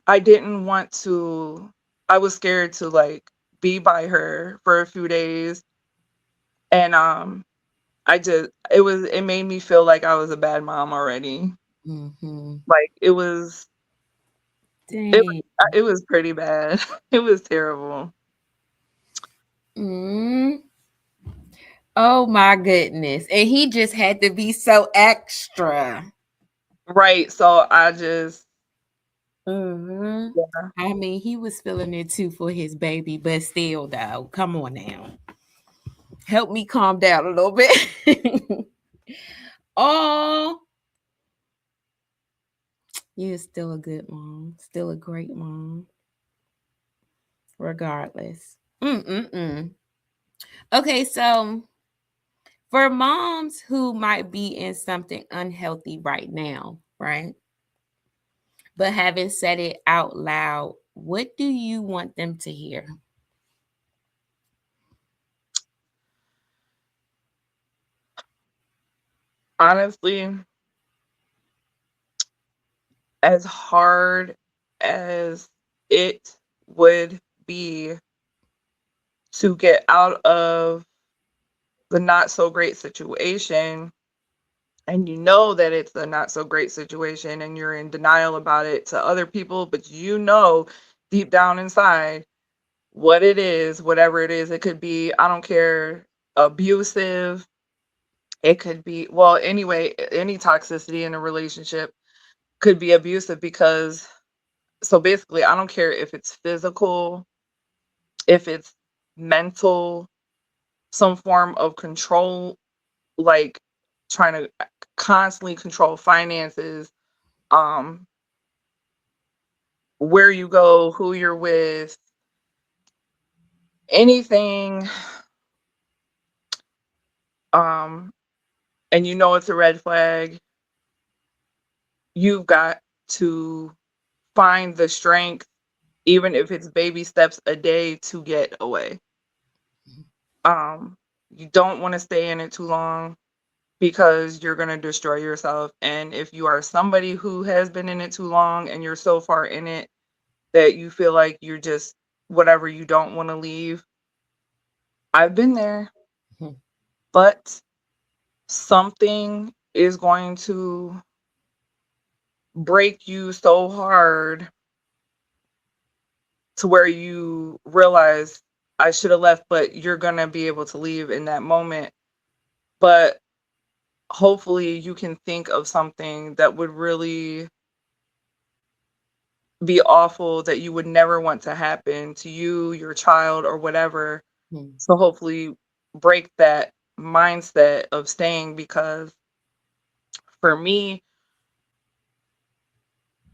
I didn't want to. I was scared to, like, be by her for a few days, and, it made me feel like I was a bad mom already. Mhm. Like, Dang. it was pretty bad. It was terrible. Mm. Oh my goodness. And he just had to be so extra. Right, so I just Mhm. yeah. I mean, he was feeling it too for his baby, but still, though, come on now. Help me calm down a little bit. Oh, you're still a good mom, still a great mom, regardless. Mm-mm-mm. Okay, so for moms who might be in something unhealthy right now, right? But haven't said it out loud, what do you want them to hear? Honestly, as hard as it would be to get out of the not so great situation, and you know that it's a not so great situation and you're in denial about it to other people, but deep down inside what it is, whatever it is. It could be, I don't care, abusive. It could be, well, anyway, any toxicity in a relationship could be abusive because, so basically, I don't care if it's physical, if it's mental, some form of control, like trying to constantly control finances, um, where you go, who you're with, anything, um, and it's a red flag. You've got to find the strength, even if it's baby steps a day, to get away. Um, you don't want to stay in it too long because you're going to destroy yourself. And if you are somebody who has been in it too long and you're so far in it that you feel like you're just whatever, you don't want to leave, I've been there, Mhm. but something is going to break you so hard to where you realize I should have left, but you're going to be able to leave in that moment. But hopefully you can think of something that would really be awful that you would never want to happen to you, your child, or whatever. Mhm. So hopefully break that mindset of staying, because for me,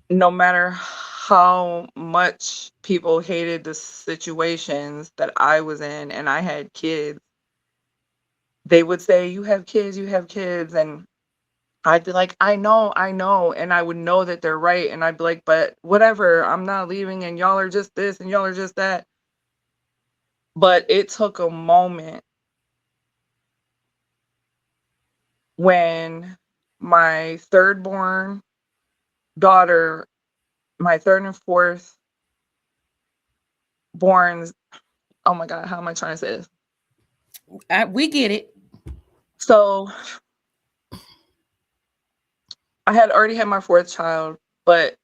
no matter how much people hated the situations that I was in and I had kids, they would say, "You have kids, you have kids." And I'd be like, I know." And I would know that they're right. And I'd be like, "But whatever, I'm not leaving. And y'all are just this and y'all are just that." But it took a moment when my third born daughter, my third and fourth borns, oh my God, how am I trying to say this? We get it. So I had already had my fourth child, but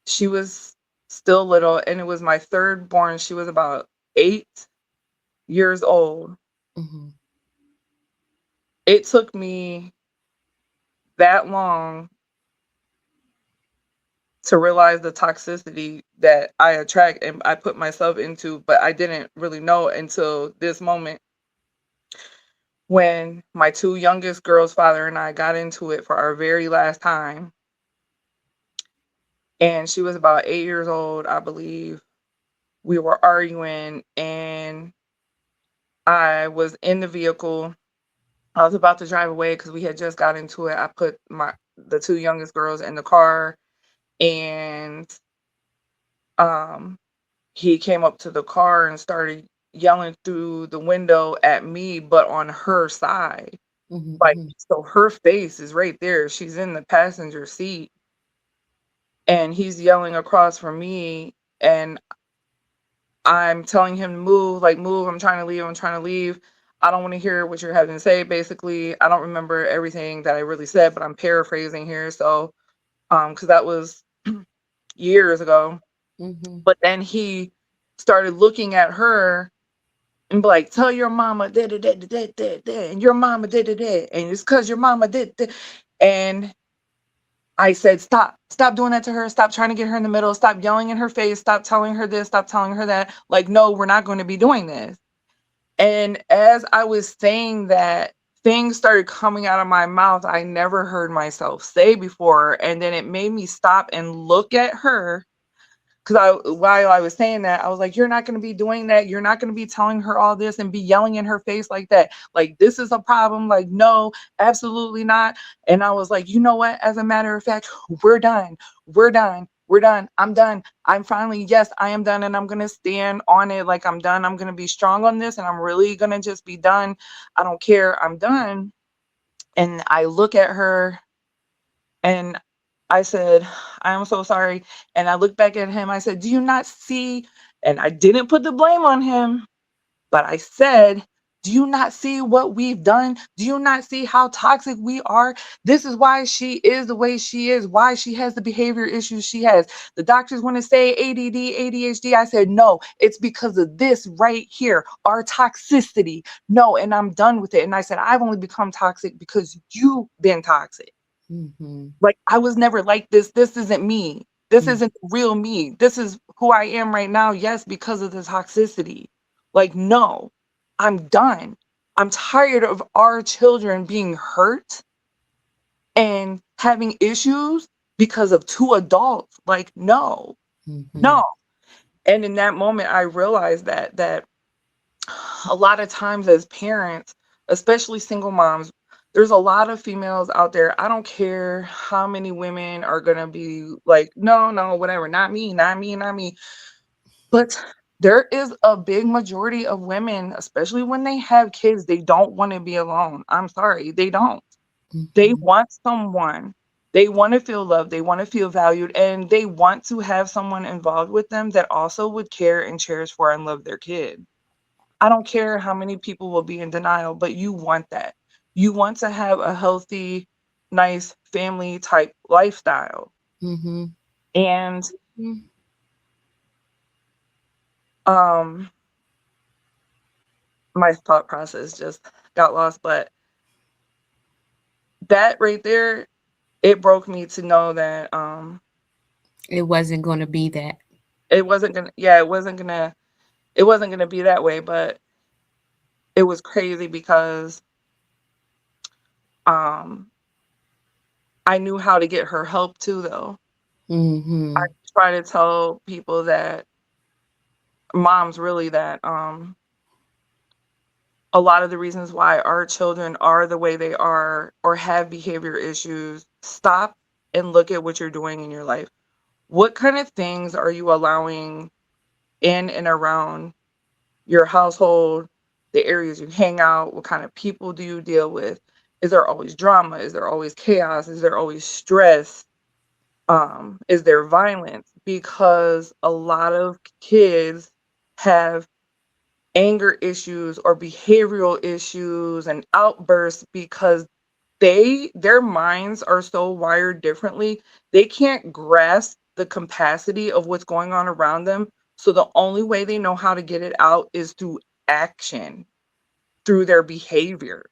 she was still little. And it was my third born. She was about 8 years old. Mhm. It took me that long to realize the toxicity that I attract and I put myself into, but I didn't really know until this moment when my two youngest girls' father and I got into it for our very last time. and she was about 8 years old, I believe. We were arguing, and I was in the vehicle. I was about to drive away because we had just got into it. I put the two youngest girls in the car, and um he came up to the car and started yelling through the window at me, but on her side. Mhm, Like, mhm, so her face is right there. She's in the passenger seat, and he's yelling across from me, and I'm telling him to move, like, "Move, I'm trying to leave, I'm trying to leave. I don't wanna hear what you're having to say," basically. I don't remember everything that I really said, but I'm paraphrasing here, so, because that was years ago. mhm, But then he started looking at her and be like, "Tell your mama da da da da da da da, and your mama da da da, and it's 'cause your mama did da." And I said, "Stop. Stop doing that to her. Stop trying to get her in the middle. Stop yelling in her face. Stop telling her this. Stop telling her that. Like, no, we're not going to be doing this." And as I was saying that, things started coming out of my mouth I never heard myself say before. And then it made me stop and look at her, 'cause while I was saying that, I was like, "You're not gonna be doing that. You're not gonna be telling her all this and be yelling in her face like that. Like, this is a problem. Like, no, absolutely not." And I was like, "You know what? As a matter of fact, we're done. We're done. We're done. I'm done. I'm finally, yes, I am done, and I'm gonna stand on it. Like, I'm done. I'm gonna be strong on this, and I'm really gonna just be done. I don't care. I'm done." And I look at her, and I said, "I am so sorry." And I looked back at him. I said, "Do you not see?" And I didn't put the blame on him, but I said, "Do you not see what we've done? Do you not see how toxic we are? This is why she is the way she is, why she has the behavior issues she has. The doctors want to say ADD, ADHD." I said, "No, it's because of this right here, our toxicity. No, and I'm done with it." And I said, "I've only become toxic because you've been toxic. mhm, Like, I was never like this. This isn't me. This mm, isn't real me. This is who I am right now, yes, because of the toxicity. Like, no, I'm done. I'm tired of our children being hurt and having issues because of two adults. Like, no, no." mhm, And in that moment, I realized that a lot of times as parents, especially single moms, there's a lot of females out there. I don't care how many women are going to be like, "No, no, whatever, not me, not me, not me." But there is a big majority of women, especially when they have kids, they don't want to be alone. I'm sorry, they don't. They mhm, want someone. They want to feel loved, they want to feel valued, and they want to have someone involved with them that also would care and cherish for and love their kid. I don't care how many people will be in denial, but you want that. You want to have a healthy, nice family type lifestyle. mhm, And mhm. um my thought process just got lost, but that right there, it broke me to know that It wasn't going to be that. it wasn't gonna, yeah, it wasn't gonna be that way, but it was crazy because um I knew how to get her help too though. I Mhm, try to tell people that, moms really, that a lot of the reasons why our children are the way they are or have behavior issues, stop and look at what you're doing in your life. What kind of things are you allowing in and around your household, the areas you hang out? What kind of people do you deal with? Is there always drama? Is there always chaos? Is there always stress? Is there violence? Because a lot of kids have anger issues or behavioral issues and outbursts because their minds are so wired differently. They can't grasp the capacity of what's going on around them. So the only way they know how to get it out is through action, through their behavior.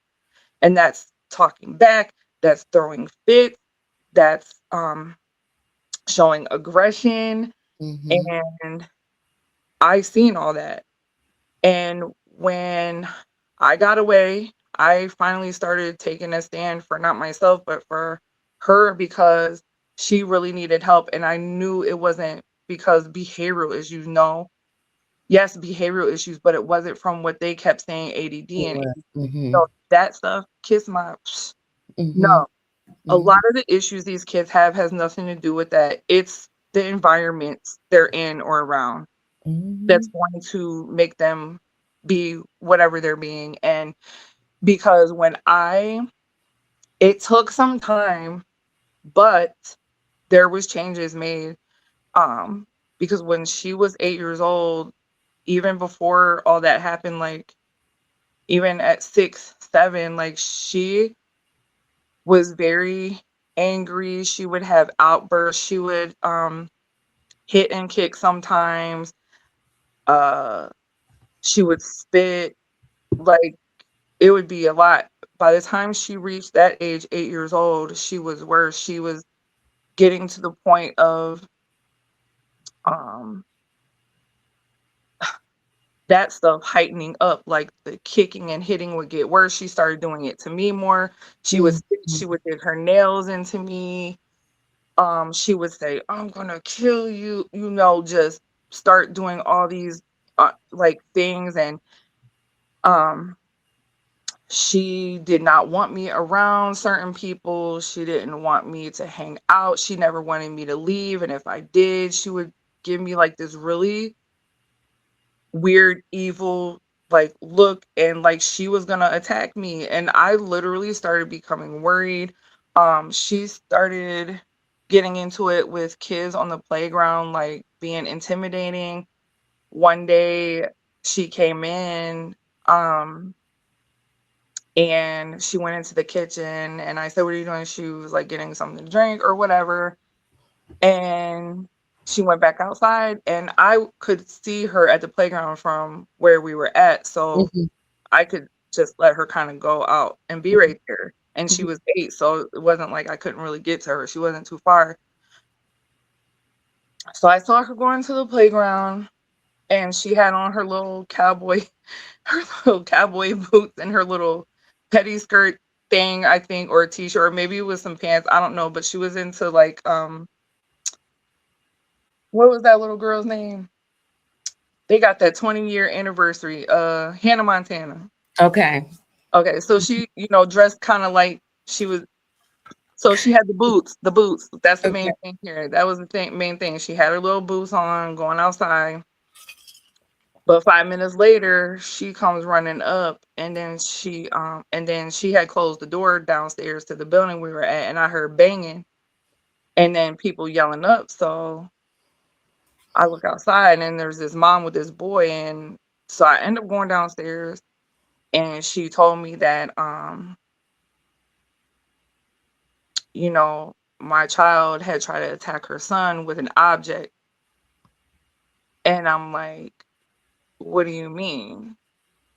And that's talking back, that's throwing fits, that's showing aggression. mhm, And I've seen all that. And when I got away, I finally started taking a stand for not myself, but for her, because she really needed help, and I knew it wasn't because behavioral issues, no. Yes, behavioral issues, but it wasn't from what they kept saying, ADD and Sure. so Mhm. that stuff, kiss my no. Mhm. A lot Mhm. of the issues these kids have has nothing to do with that. It's the environments they're in or around that's Mhm. going to make them be whatever they're being, and because when I it took some time, but there was changes made, because when she was 8 years old, even before all that happened, like, even at 6, 7, like, she was very angry, she would have outbursts, she would, hit and kick sometimes, uh, she would spit, like, it would be a lot. By the time she reached that age, 8 years old, she was worse, she was getting to the point of, um, that stuff heightening up, like, the kicking and hitting would get worse, she started doing it to me more, she would Mhm. spit, she would dig her nails into me, she would say, "I'm gonna kill you," just start doing all these, like, things, and, um, she did not want me around certain people, she didn't want me to hang out, she never wanted me to leave, and if I did, she would give me, like, this really weird, evil, like, look, and, like, she was gonna attack me, and I literally started becoming worried. She started getting into it with kids on the playground, like, being intimidating. One day, she came in, um, and she went into the kitchen, and I said, "What are you doing?" She was, like, getting something to drink or whatever. And she went back outside, and I could see her at the playground from where we were at, so Mhm. I could just let her kinda go out and be Mhm. right there, and she Mhm. was 8, so it wasn't like I couldn't really get to her, she wasn't too far. So I saw her going to the playground, and she had on her little cowboy her little cowboy boots and her little petty skirt thing, I think, or a t-shirt, or maybe it was some pants, I don't know, but she was into, like, what was that little girl's name? They got that 20-year anniversary, Hannah Montana. Okay. Okay, so she, dressed kinda like she was so she had the boots, that's the main Okay. thing here, that was the main thing, she had her little boots on, going outside, but 5 minutes later, she comes running up, and then she had closed the door downstairs to the building we were at, and I heard banging, and then people yelling up, so I look outside, and there's this mom with this boy, and so I end up going downstairs. And she told me that, my child had tried to attack her son with an object. And I'm like, "What do you mean?"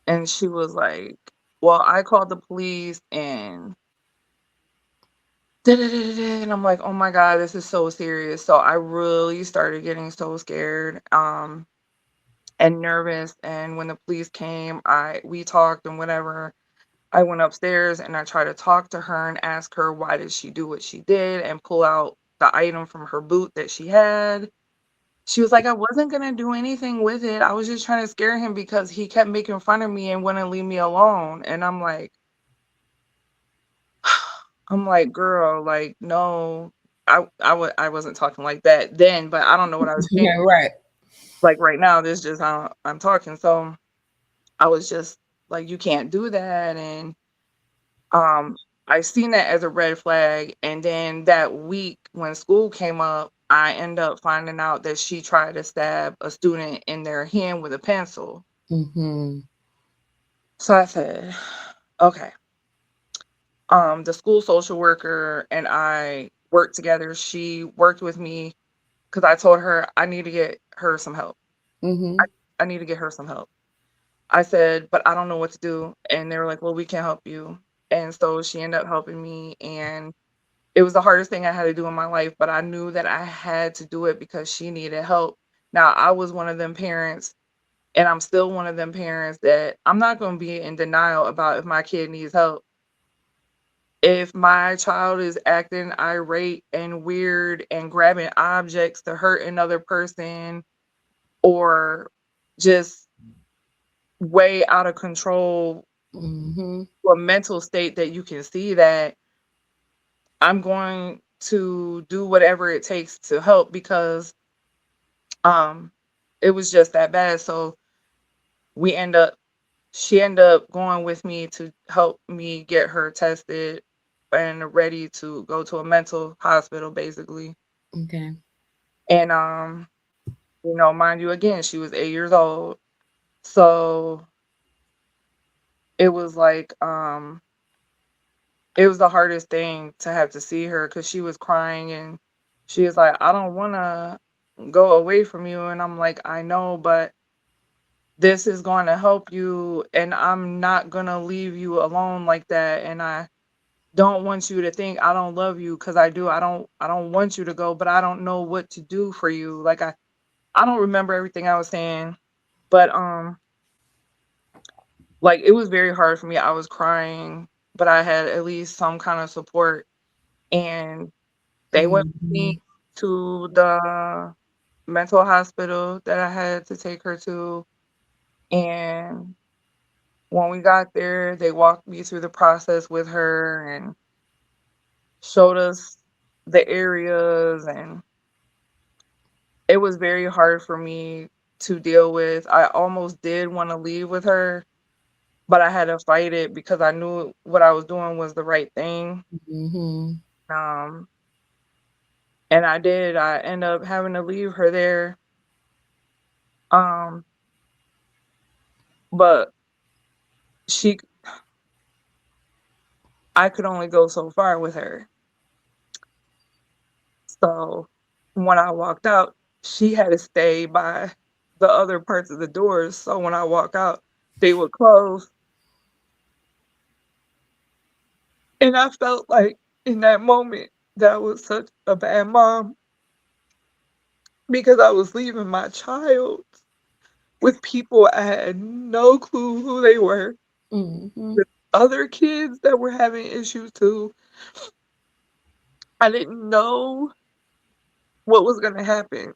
And she was like, "Well, I called the police and da da da da da." And I'm like, "Oh my God, this is so serious." So I really started getting so scared, and nervous. And when the police came, we talked and whatever. I went upstairs and I tried to talk to her and ask her why did she do what she did and pull out the item from her boot that she had. She was like, "I wasn't gonna do anything with it. I was just trying to scare him because he kept making fun of me and wouldn't leave me alone." And I'm like, "Girl, like, no." I wasn't talking like that then, but I don't know what I was thinking. Yeah, right. Like right now, this is just how I'm talking. So I was just like, "You can't do that." And Um, I seen that as a red flag, and then that week when school came up, I end up finding out that she tried to stab a student in their hand with a pencil. Mhm. So I said, "Okay." The school social worker and I worked together. She worked with me because I told her I need to get her some help. I, Mhm. I need to get her some help. I said, "But I don't know what to do." And they were like, "Well, we can help you." And so she ended up helping me, and it was the hardest thing I had to do in my life, but I knew that I had to do it because she needed help. Now, I was one of them parents, and I'm still one of them parents that I'm not gonna be in denial about if my kid needs help. if my child is acting irate and weird and grabbing objects to hurt another person or just way out of control Mm-hmm. to a mental state that you can see that, I'm going to do whatever it takes to help because um it was just that bad. So we end up she ended up going with me to help me get her tested and ready to go to a mental hospital basically. Okay. And mind you, again, she was 8 years old. So it was like it was the hardest thing to have to see her because she was crying and she was like, I don't wanna go away from you. And I'm like, I know, but this is going to help you and I'm not going to leave you alone like that. And I don't want you to think I don't love you because I do. I don't want you to go, but I don't know what to do for you. Like I don't remember everything I was saying, but like it was very hard for me. I was crying, but I had at least some kind of support and they went with me Mm-hmm. to the mental hospital that I had to take her to. And when we got there, they walked me through the process with her and showed us the areas, and it was very hard for me to deal with. I almost did want to leave with her, but I had to fight it because I knew what I was doing was the right thing. Mm-hmm. Um, and I did. I ended up having to leave her there. Um, but she, I could only go so far with her. So when I walked out, she had to stay by the other parts of the doors. So when I walk out, they would close. And I felt like in that moment that I was such a bad mom because I was leaving my child with people I had no clue who they were, Mm-hmm. with other kids that were having issues too. I didn't know what was going to happen.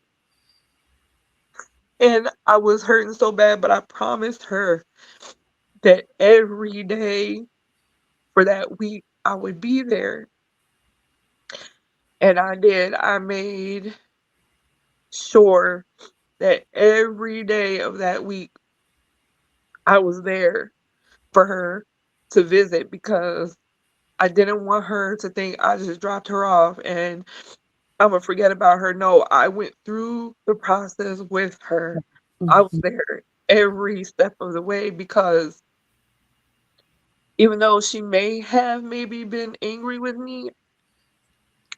And I was hurting so bad, but I promised her that every day for that week I would be there. And I did. I made sure that every day of that week I was there for her to visit because I didn't want her to think I just dropped her off and Imma forget about her. No, I went through the process with her. I was Mm-hmm. there every step of the way because even though she may have maybe been angry with me,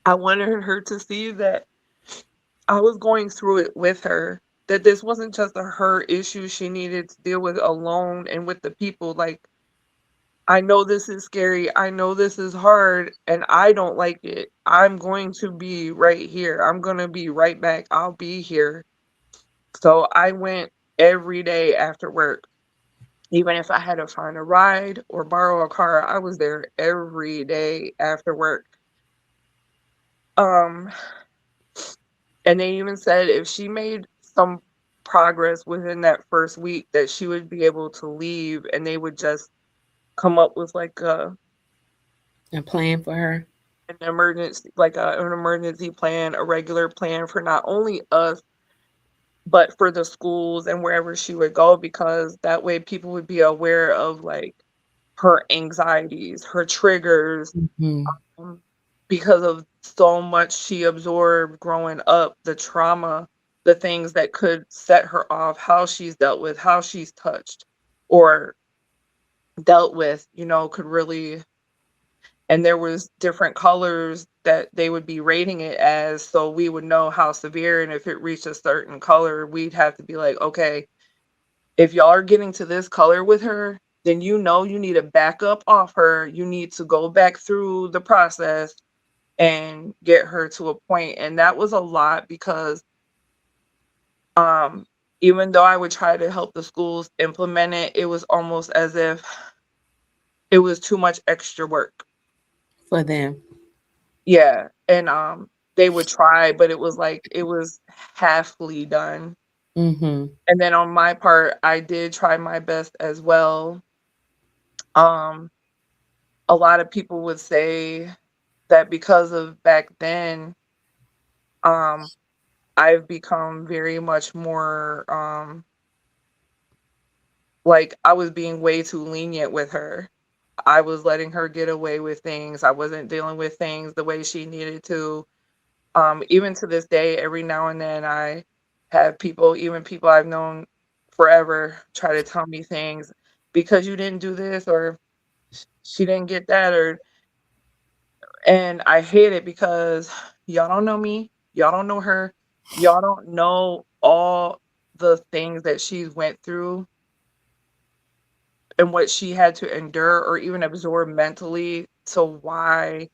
I wanted her to see that I was going through it with her, that this wasn't just a her issue she needed to deal with alone and with the people, like, I know this is scary, I know this is hard, and I don't like it. I'm going to be right here. I'm gonna be right back. I'll be here. So I went every day after work. Even if I had to find a ride or borrow a car, I was there every day after work. Um, and they even said if she made some progress within that first week that she would be able to leave and they would just come up with like A plan for her. an emergency plan, a regular plan for not only us but for the schools and wherever she would go because that way people would be aware of like her anxieties, her triggers, Mm-hmm. um, because of so much she absorbed growing up, the trauma, the things that could set her off, how she's dealt with, how she's touched or dealt with, could really. And there was different colors that they would be rating it as, so we would know how severe, and if it reached a certain color, we'd have to be like, "Okay, if y'all are getting to this color with her, then you need to back up off her, you need to go back through the process and get her to a point." And that was a lot because, um, even though I would try to help the schools implement it, it was almost as if it was too much extra work. for them. Yeah, and, they would try, but it was like it was halfly done. Mm-hmm. And then on my part, I did try my best as well. Um, a lot of people would say that because of back then, um, I've become very much more, like, I was being way too lenient with her. I was letting her get away with things. I wasn't dealing with things the way she needed to. Even to this day, every now and then I have people, even people I've known forever, try to tell me things because you didn't do this or she didn't get that or and I hate it because y'all don't know me, y'all don't know her, y'all don't know all the things that she's went through and what she had to endure or even absorb mentally to why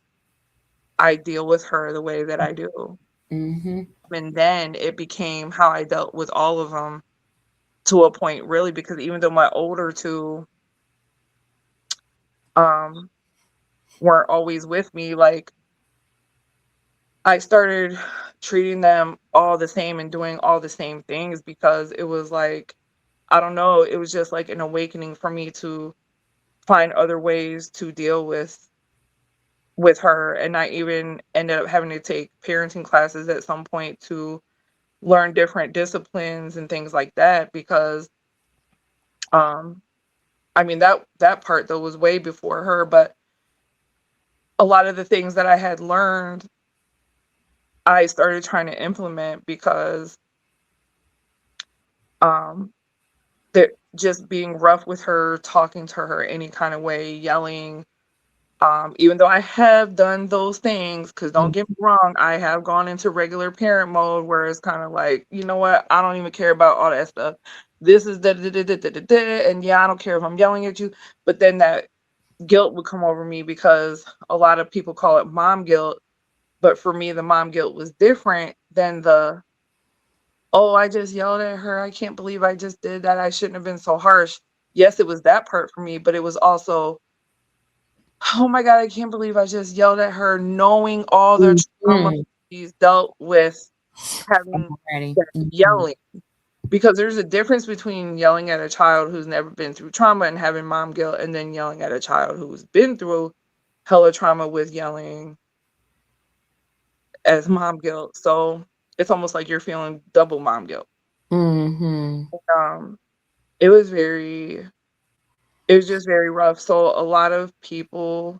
I deal with her the way that I do. Mm-hmm. And then it became how I dealt with all of them to a point really because even though my older 2, um, weren't always with me, like, I started treating them all the same and doing all the same things because it was like, I don't know, it was just like an awakening for me to find other ways to deal with her, and I even ended up having to take parenting classes at some point to learn different disciplines and things like that because, um I mean, that part, though, was way before her, but a lot of the things that I had learned, I started trying to implement because, um, that just being rough with her, talking to her any kind of way, yelling, even though I have done those things, because 'cause don't get me wrong, I have gone into regular parent mode where it's kinda like, "You know what? I don't even care about all that stuff. This is da da da da da da da, and yeah, I don't care if I'm yelling at you," but then that guilt would come over me because a lot of people call it mom guilt, but for me, the mom guilt was different than the, "Oh, I just yelled at her. I can't believe I just did that. I shouldn't have been so harsh." Yes, it was that part for me, but it was also, "Oh my god, I can't believe I just yelled at her," knowing all the trauma Mm-hmm. she's dealt with having Alrighty. that Mm-hmm. yelling. Because there's a difference between yelling at a child who's never been through trauma and having mom guilt, and then yelling at a child who's been through hella trauma with yelling as mom guilt. So it's almost like you're feeling double mom guilt. Mm-hmm. Um, it was very, it was just very rough. So a lot of people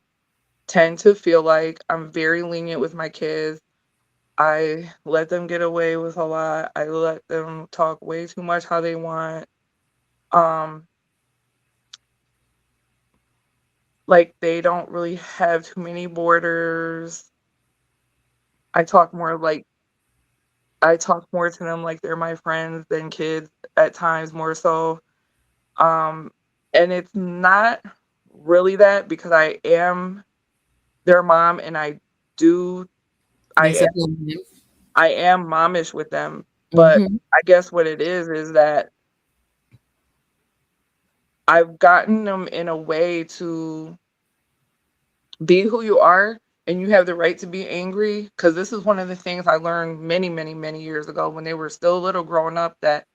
tend to feel like I'm very lenient with my kids. I let them get away with a lot. I let them talk way too much how they want. Um, like they don't really have too many borders. I talk more like I talk more to them like they're my friends than kids at times more so. Um, and it's not really that because I am their mom and do I am Discipline them. I am momish with them, but Mm-hmm. I guess what it is that I've gotten them in a way to be who you are and you have the right to be angry because this is one of the things I learned many, many, many years ago when they were still little growing up that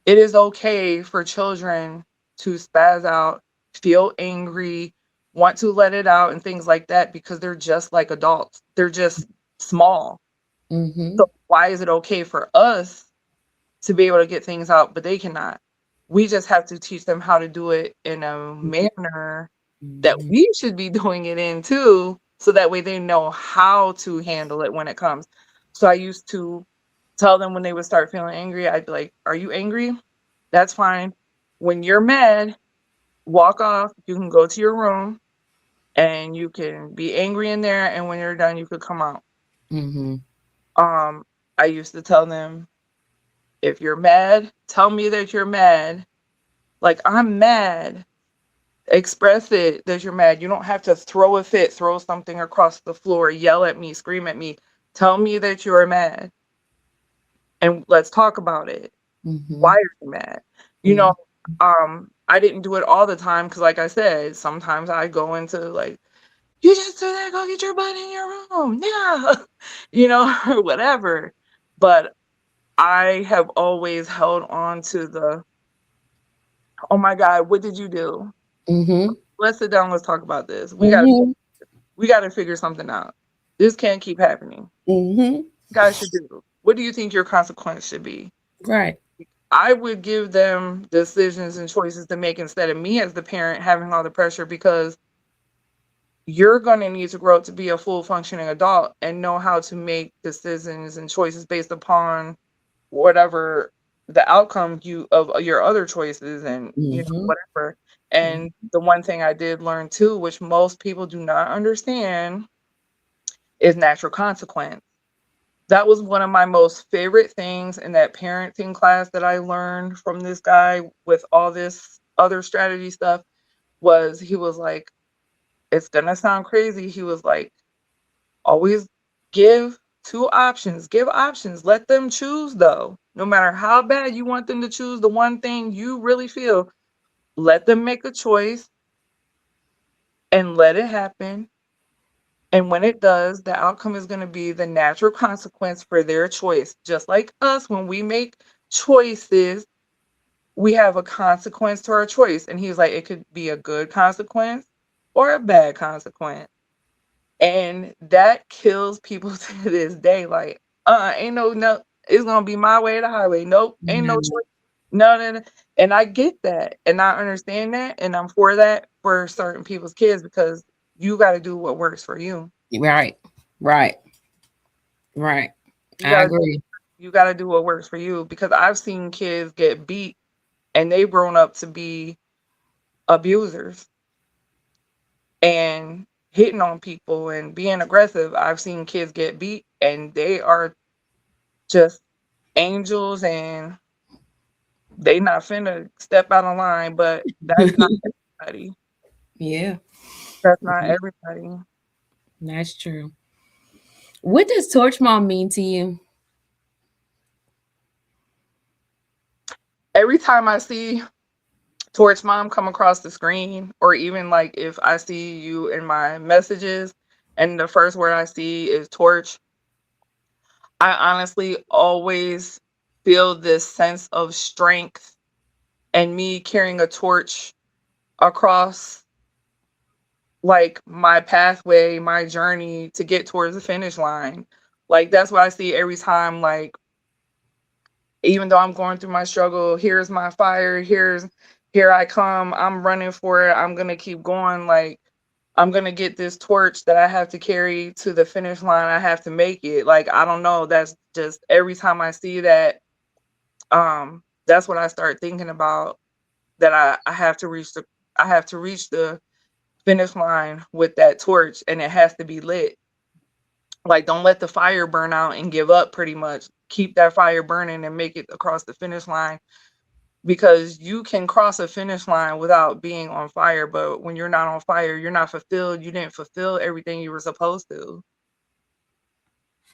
it is okay for children to spaz out, feel angry, want to let it out and things like that because they're just like adults. They're just small. Mm-hmm. So why is it okay for us to be able to get things out, but they cannot? We just have to teach them how to do it in a manner that Mm-hmm. we should be doing it in too, so that way they know how to handle it when it comes. So I used to tell them when they would start feeling angry, I'd be like, "Are you angry? That's fine. When you're mad, walk off. You can go to your room and you can be angry in there, and when you're done, you could come out." Mm-hmm. Um, I used to tell them, "If you're mad, tell me that you're mad. Like, I'm mad. Express it that you're mad. You don't have to throw a fit, throw something across the floor, yell at me, scream at me. Tell me that you're mad and let's talk about it. Mm-hmm. Why are you mad?" You Mm-hmm. know, I didn't do it all the time because, like I said, sometimes I go into like You just do that, go get your butt in your room. Yeah. You know, or whatever. But I have always held on to the, oh my God, what did you do? Mhm. Let's sit down, let's talk about this. Mhm. We gotta figure something out. This can't keep happening. Mhm. Guys should do. What do you think your consequence should be? Right. I would give them decisions and choices to make instead of me as the parent having all the pressure, because you're going to need to grow up to be a full functioning adult and know how to make decisions and choices based upon whatever the outcome you of your other choices, and Mhm. whatever. And Mhm. the one thing I did learn too, which most people do not understand, is natural consequence. That was one of my most favorite things in that parenting class that I learned from this guy with all this other strategy stuff. Was he was like, it's gonna sound crazy. He was like, always give two options. Give options. Let them choose though. No matter how bad you want them to choose the one thing you really feel, let them make a choice and let it happen. And when it does, the outcome is going to be the natural consequence for their choice. Just like us, when we make choices, we have a consequence to our choice. And he's like, it could be a good consequence or a bad consequence. And that kills people to this day. Like, ain't no, it's gonna be my way or the highway. Nope, ain't no No. choice. No, no, no. And I get that, and I understand that, and I'm for that for certain people's kids, because you got to do what works for you. Right. Right. Right. You I gotta agree. you gotta do what works for you, because I've seen kids get beat and they've grown up to be abusers and hitting on people and being aggressive. I've seen kids get beat and they are just angels, and they not finna step out of line, but that's not everybody. Yeah. That's not everybody. That's true. What does Torch Mom mean to you? Every time I see Torch Mom come across the screen, or even like if I see you in my messages and the first word I see is Torch, I honestly always feel this sense of strength and me carrying a torch across like my pathway, my journey to get towards the finish line. Like that's what I see every time. Like, even though I'm going through my struggle, here's my fire, here I come, I'm running for it, I'm gonna keep going. Like, I'm gonna get this torch that I have to carry to the finish line. I have to make it. Like, I don't know. That's just every time I see that, that's what I start thinking about. That I have to reach the finish line with that torch, and it has to be lit. Like, don't let the fire burn out and give up, pretty much. Keep that fire burning and make it across the finish line, because you can cross a finish line without being on fire, but when you're not on fire, you're not fulfilled. You didn't fulfill everything you were supposed to.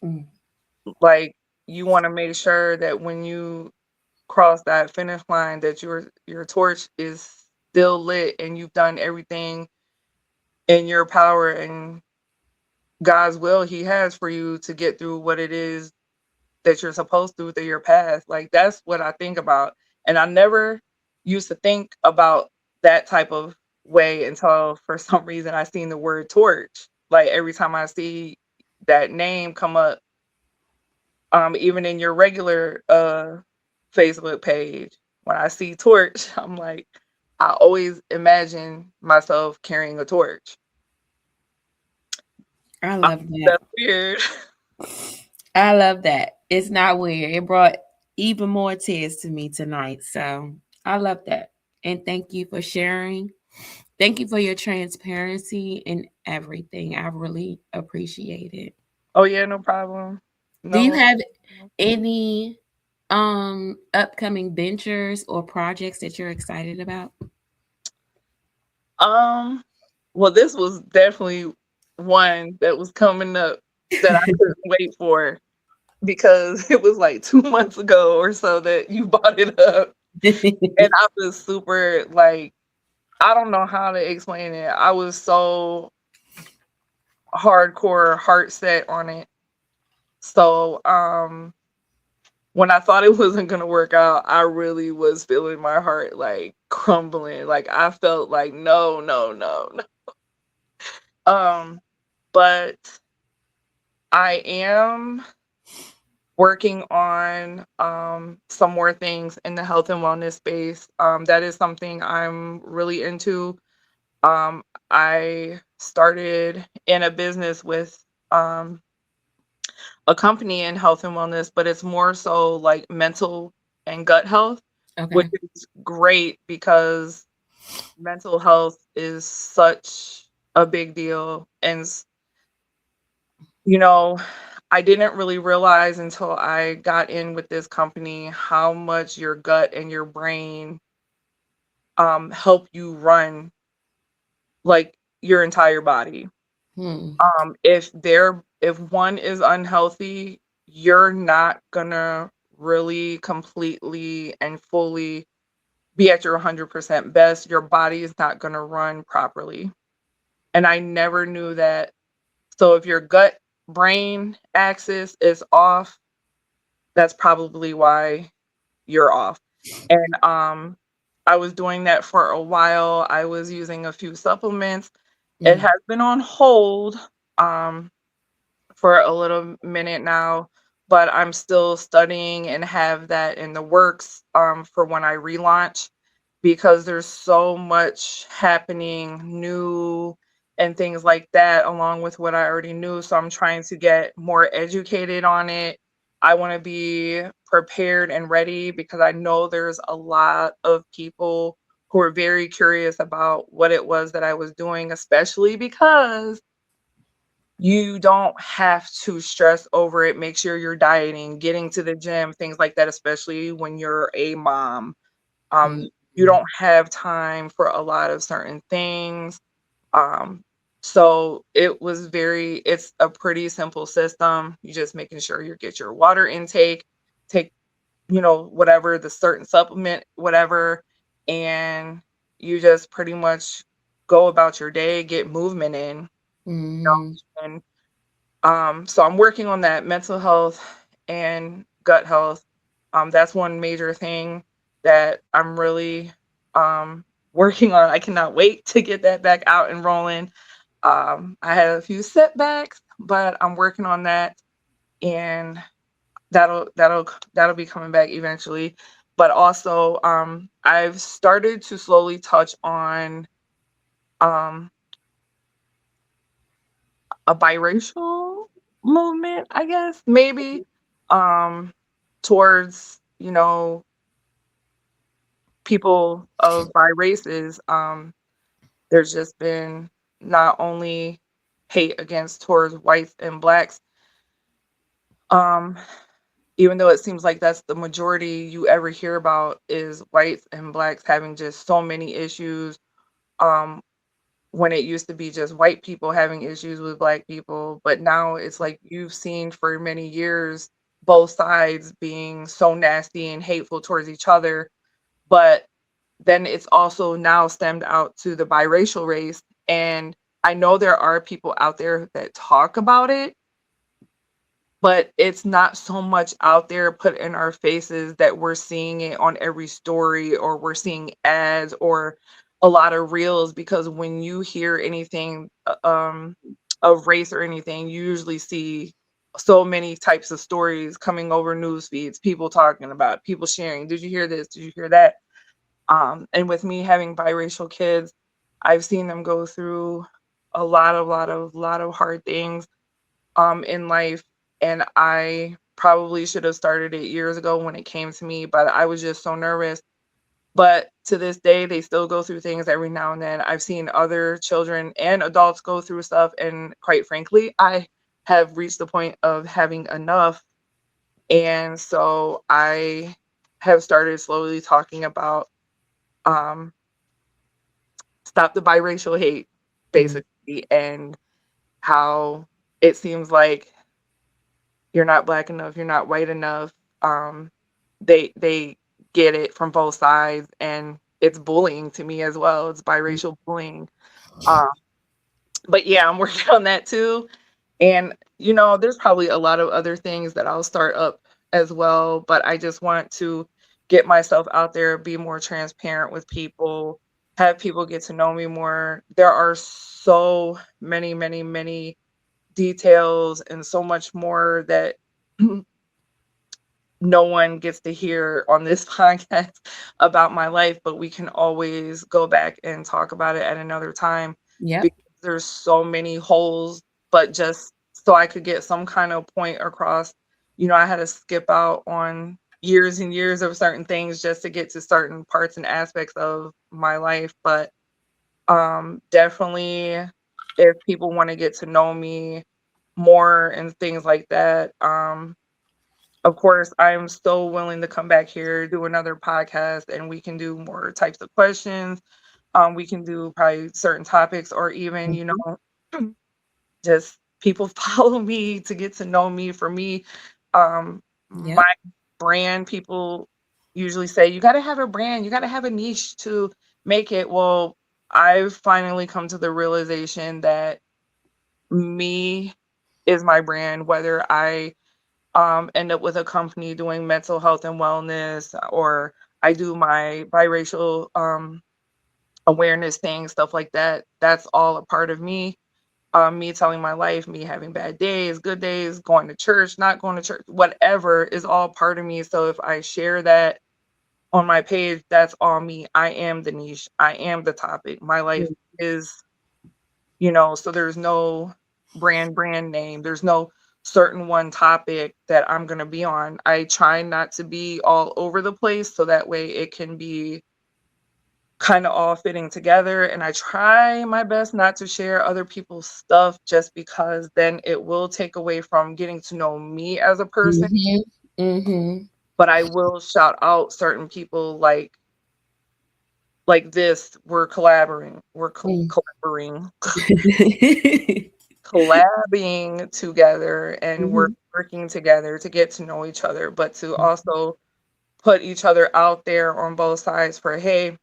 Mm. Like, you want to make sure that when you cross that finish line, that your torch is still lit and you've done everything in your power and God's will he has for you to get through what it is that you're supposed to through your path. Like, that's what I think about. And I never used to think about that type of way until for some reason I seen the word torch. Like, every time I see that name come up, even in your regular Facebook page, when I see torch, I'm like, I always imagine myself carrying a torch. I love that. That's weird. I love that. It's not weird. It brought even more tears to me tonight. So I love that. And thank you for sharing. Thank you for your transparency and everything. I really appreciate it. Oh yeah, no problem. Do you No. have any upcoming ventures or projects that you're excited about? Um, well, this was definitely one that was coming up that I couldn't wait for, because it was like 2 months ago or so that you brought it up, and I was super, like, I don't know how to explain it. I was so hardcore heart set on it. So when I thought it wasn't gonna work out, I really was feeling my heart like crumbling. Like I felt like no, no, no, no. But I am working on some more things in the health and wellness space. That is something I'm really into. I started in a business with um a company in health and wellness, but it's more so like mental and gut health, which Okay. is great because mental health is such a big deal. And, you know, I didn't really realize until I got in with this company how much your gut and your brain help you run like your entire body. Hmm. If one is unhealthy, you're not gonna really completely and fully be at your 100% best. Your body is not gonna run properly. And I never knew that. So if your gut brain axis is off, that's probably why you're off. And I was doing that for a while. I was using a few supplements. It Mm, has been on hold. Um for a little minute now, but I'm still studying and have that in the works for when I relaunch because there's so much happening new and things like that along with what I already knew. So I'm trying to get more educated on it. I want to be prepared and ready because I know there's a lot of people who are very curious about what it was that I was doing, especially because you don't have to stress over it. Make sure you're dieting, getting to the gym, things like that, especially when you're a mom. mm, You don't have time for a lot of certain things. Um, so it's a pretty simple system. You just making sure you get your water intake, take, whatever the certain supplement, whatever, and you just pretty much go about your day, get movement in, mm, and so I'm working on that mental health and gut health. That's one major thing that I'm really working on. I cannot wait to get that back out and rolling. I had a few setbacks, but I'm working on that, and that'll be coming back eventually. But also, I've started to slowly touch on um, a biracial movement, I guess, maybe, um, towards, people of bi races. There's just been not only hate against towards whites and blacks, um, even though it seems like that's the majority you ever hear about is whites and blacks having just so many issues. Um, when it used to be just white people having issues with black people, but now it's like you've seen for many years both sides being so nasty and hateful towards each other, but then it's also now stemmed out to the biracial race, and I know there are people out there that talk about it, but it's not so much out there put in our faces that we're seeing it on every story or we're seeing ads or a lot of reels, because when you hear anything of race or anything, you usually see so many types of stories coming over news feeds, people talking about it, people sharing, did you hear this, did you hear that? And with me having biracial kids, I've seen them go through a lot of hard things in life, and I probably should have started it years ago when it came to me, but I was just so nervous. But to this day, they still go through things every now and then. I've seen other children and adults go through stuff, and quite frankly, I have reached the point of having enough. And so I have started slowly talking about um, stop the biracial hate, mm, basically, and how it seems like you're not black enough, you're not white enough. Um, they get it from both sides, and it's bullying to me as well. It's mm, biracial bullying. Um, But yeah, I'm working on that too. And, there's probably a lot of other things that I'll start up as well, but I just want to get myself out there, be more transparent with people, have people get to know me more. There are so many, many, many details and so much more that no one gets to hear on this podcast about my life, but we can always go back and talk about it at another time Yep. because there's so many holes. But just so I could get some kind of point across, I had to skip out on years and years of certain things just to get to certain parts and aspects of my life. But definitely, if people want to get to know me more and things like that, of course, I'm so willing to come back here, do another podcast, and we can do more types of questions. We can do probably certain topics, or even, Mhm. just people follow me to get to know me. For me, my Yep. brand, people usually say, you got to have a brand, you got to have a niche to make it. Well, I've finally come to the realization that me is my brand, whether I end up with a company doing mental health and wellness, or I do my biracial awareness thing, stuff like that. That's all a part of me. Me telling my life, me having bad days, good days, going to church, not going to church, whatever is all part of me. So if I share that on my page, that's all me. I am the niche. I am the topic. My life is, so there's no brand name. There's no certain one topic that I'm gonna be on. I try not to be all over the place so that way it can be kinda all fitting together, and I try my best not to share other people's stuff just because then it will take away from getting to know me as a person, Mhm. Mhm. but I will shout out certain people like this, we're collaborating, we're Mm. collaborating collabing together, and we're Mhm. working together to get to know each other, but to also put each other out there on both sides for, hey,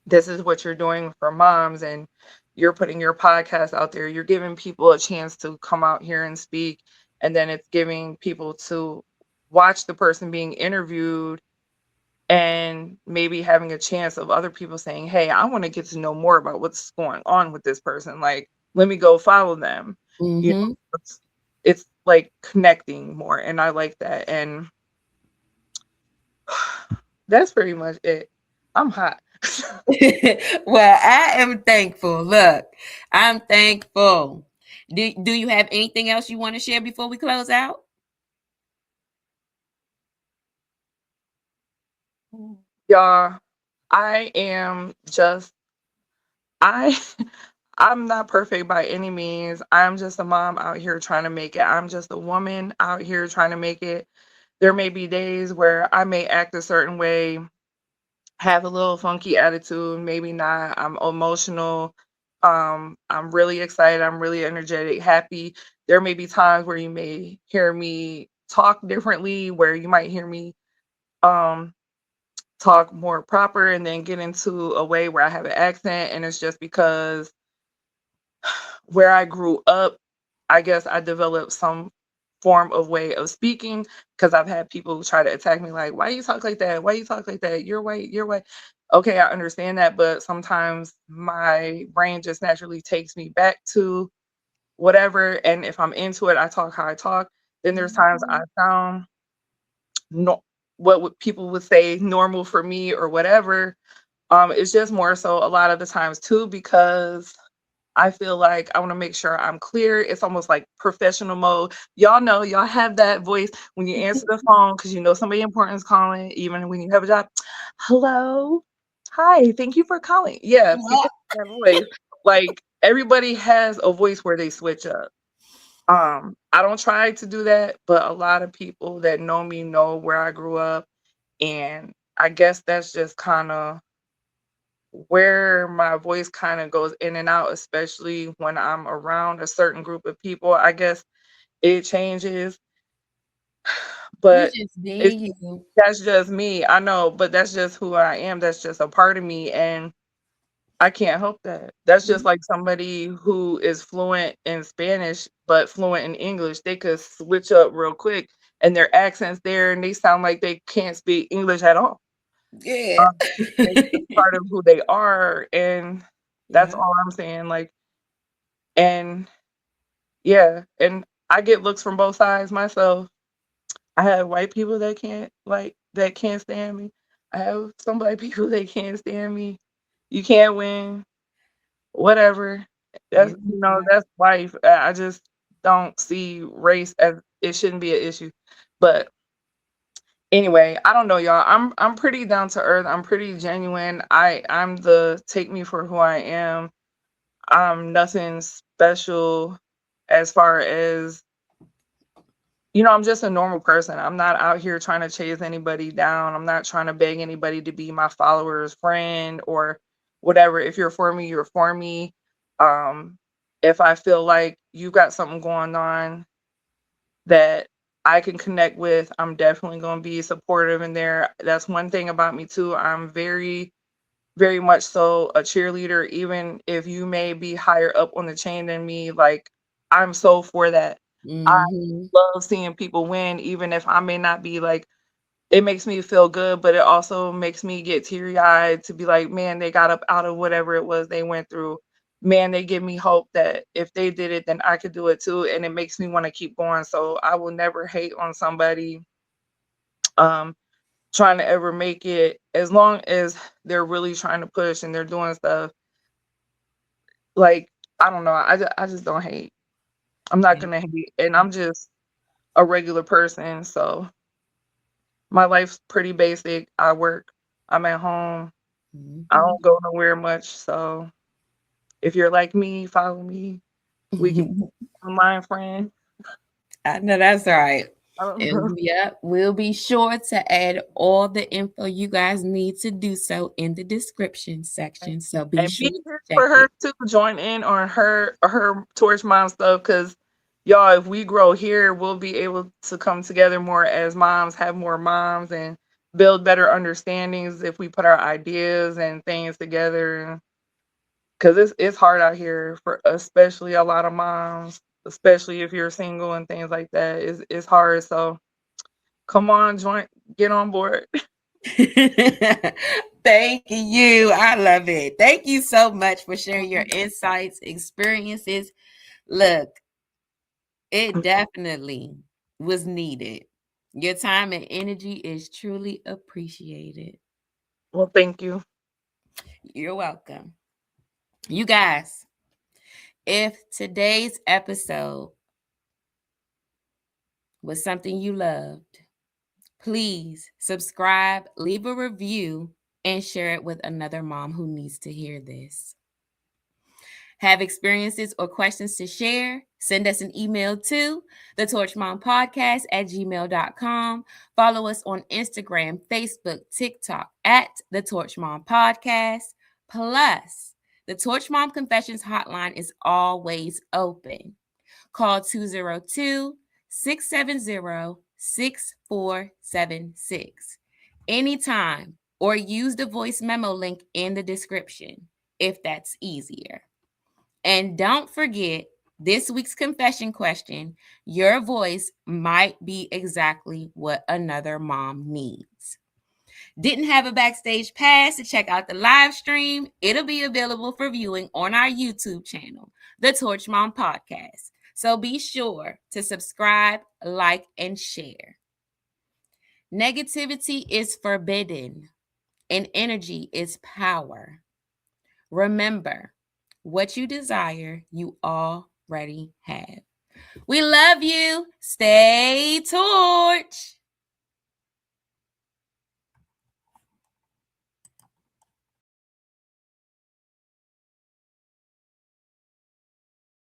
this is what you're doing for moms, and you're putting your podcast out there. You're giving people a chance to come out here and speak, and then it's giving people to watch the person being interviewed and maybe having a chance of other people saying, "Hey, I wanna get to know more about what's going on with this person, like, let me go follow them." You Mhm. know, it's like connecting more, and I like that, and that's pretty much it. I'm hot. Well, I am thankful. Look, I'm thankful. Do you have anything else you want to share before we close out? Y'all, I am just I I'm not perfect by any means. I'm just a mom out here trying to make it. I'm just a woman out here trying to make it. There may be days where I may act a certain way, have a little funky attitude, maybe not. I'm emotional. I'm really excited. I'm really energetic, happy. There may be times where you may hear me talk differently, where you might hear me um talk more proper and then get into a way where I have an accent, and it's just because where I grew up, I guess I developed some form of way of speaking because I've had people try to attack me like, "Why you talk like that? Why you talk like that? You're white, you're white." Okay, I understand that, but sometimes my brain just naturally takes me back to whatever, and if I'm into it, I talk how I talk. Then there's times I Mhm. sound no what would people would say normal for me or whatever. It's just more so a lot of the times too because I feel like I wanna make sure I'm clear. It's almost like professional mode. Y'all know, y'all have that voice when you answer the phone because you know somebody important is calling, even when you have a job. "Hello? Hi, thank you for calling." Yeah, people have that voice. Like, everybody has a voice where they switch up. I don't try to do that, but a lot of people that know me know where I grew up, and I guess that's just kinda where my voice kinda goes in and out, especially when I'm around a certain group of people. I guess it changes, You but just it's being you. that's just me. I know, but that's just who I am. That's just a part of me, and I can't help that. That's just like somebody who is fluent in Spanish, but fluent in English. They could switch up real quick and their accents there and they sound like they can't speak English at all. Yeah. Um, it's just part of who they are, and that's Yeah. all I'm saying, like and yeah, and I get looks from both sides myself. I have white people that can't stand me. I have some black people that can't stand me. You can't win. Whatever. That's Everybody. that's life. I just don't see race as it shouldn't be an issue. But anyway, I don't know, y'all. I'm pretty down to earth. I'm pretty genuine. I'm the take me for who I am. I'm nothing special as far as I'm just a normal person. I'm not out here trying to chase anybody down. I'm not trying to beg anybody to be my follower's friend or whatever. If you're for me, you're for me. Um, if I feel like you've got something going on that I can connect with, I'm definitely going to be supportive in there. That's one thing about me too. I'm very, very much so a cheerleader, even if you may be higher up on the chain than me. Like, I'm so for that. I Mm-hmm. love seeing people win, even if I may not be like, it makes me feel good, but it also makes me get teary eyed to be like, man, they got up out of whatever it was they went through. Man, they give me hope that if they did it, then I could do it too. And it makes me want to keep going. So I will never hate on somebody um trying to ever make it, as long as they're really trying to push and they're doing stuff. Like, I don't know. I just don't hate. I'm not gonna hate. And I'm just a regular person. So my life's pretty basic. I work, I'm at home, I Mm-hmm. don't go nowhere much. So if you're like me, follow me. We can be online friend. I know that's right. I don't And know. yep, we'll be sure to add all the info you guys need to do so in the description section. So be And sure be to here check for it. her to join in on her Torch Mom stuff, because y'all, if we grow here, we'll be able to come together more as moms, have more moms, and build better understandings if we put our ideas and things together. Because it's hard out here for especially a lot of moms, especially if you're single and things like that. It's hard. So come on, get on board. Thank you. I love it. Thank you so much for sharing your insights, experiences. Look, it definitely was needed. Your time and energy is truly appreciated. Well, thank you. You're welcome. You guys, if today's episode was something you loved, please subscribe, leave a review, and share it with another mom who needs to hear this. Have experiences or questions to share? Send us an email to thetorchmompodcast@gmail.com. Follow us on Instagram, Facebook, TikTok at The Torch Mom Podcast. Plus, the Torch Mom Confessions hotline is always open. Call 202-670-6476 anytime, or use the voice memo link in the description if that's easier. And don't forget this week's confession question: your voice might be exactly what another mom needs. Didn't have a backstage pass to check out the live stream? It'll be available for viewing on our YouTube channel, The Torch Mom Podcast. So be sure to subscribe, like, and share. Negativity is forbidden, and energy is power. Remember, what you desire, you already have. We love you. Stay torch.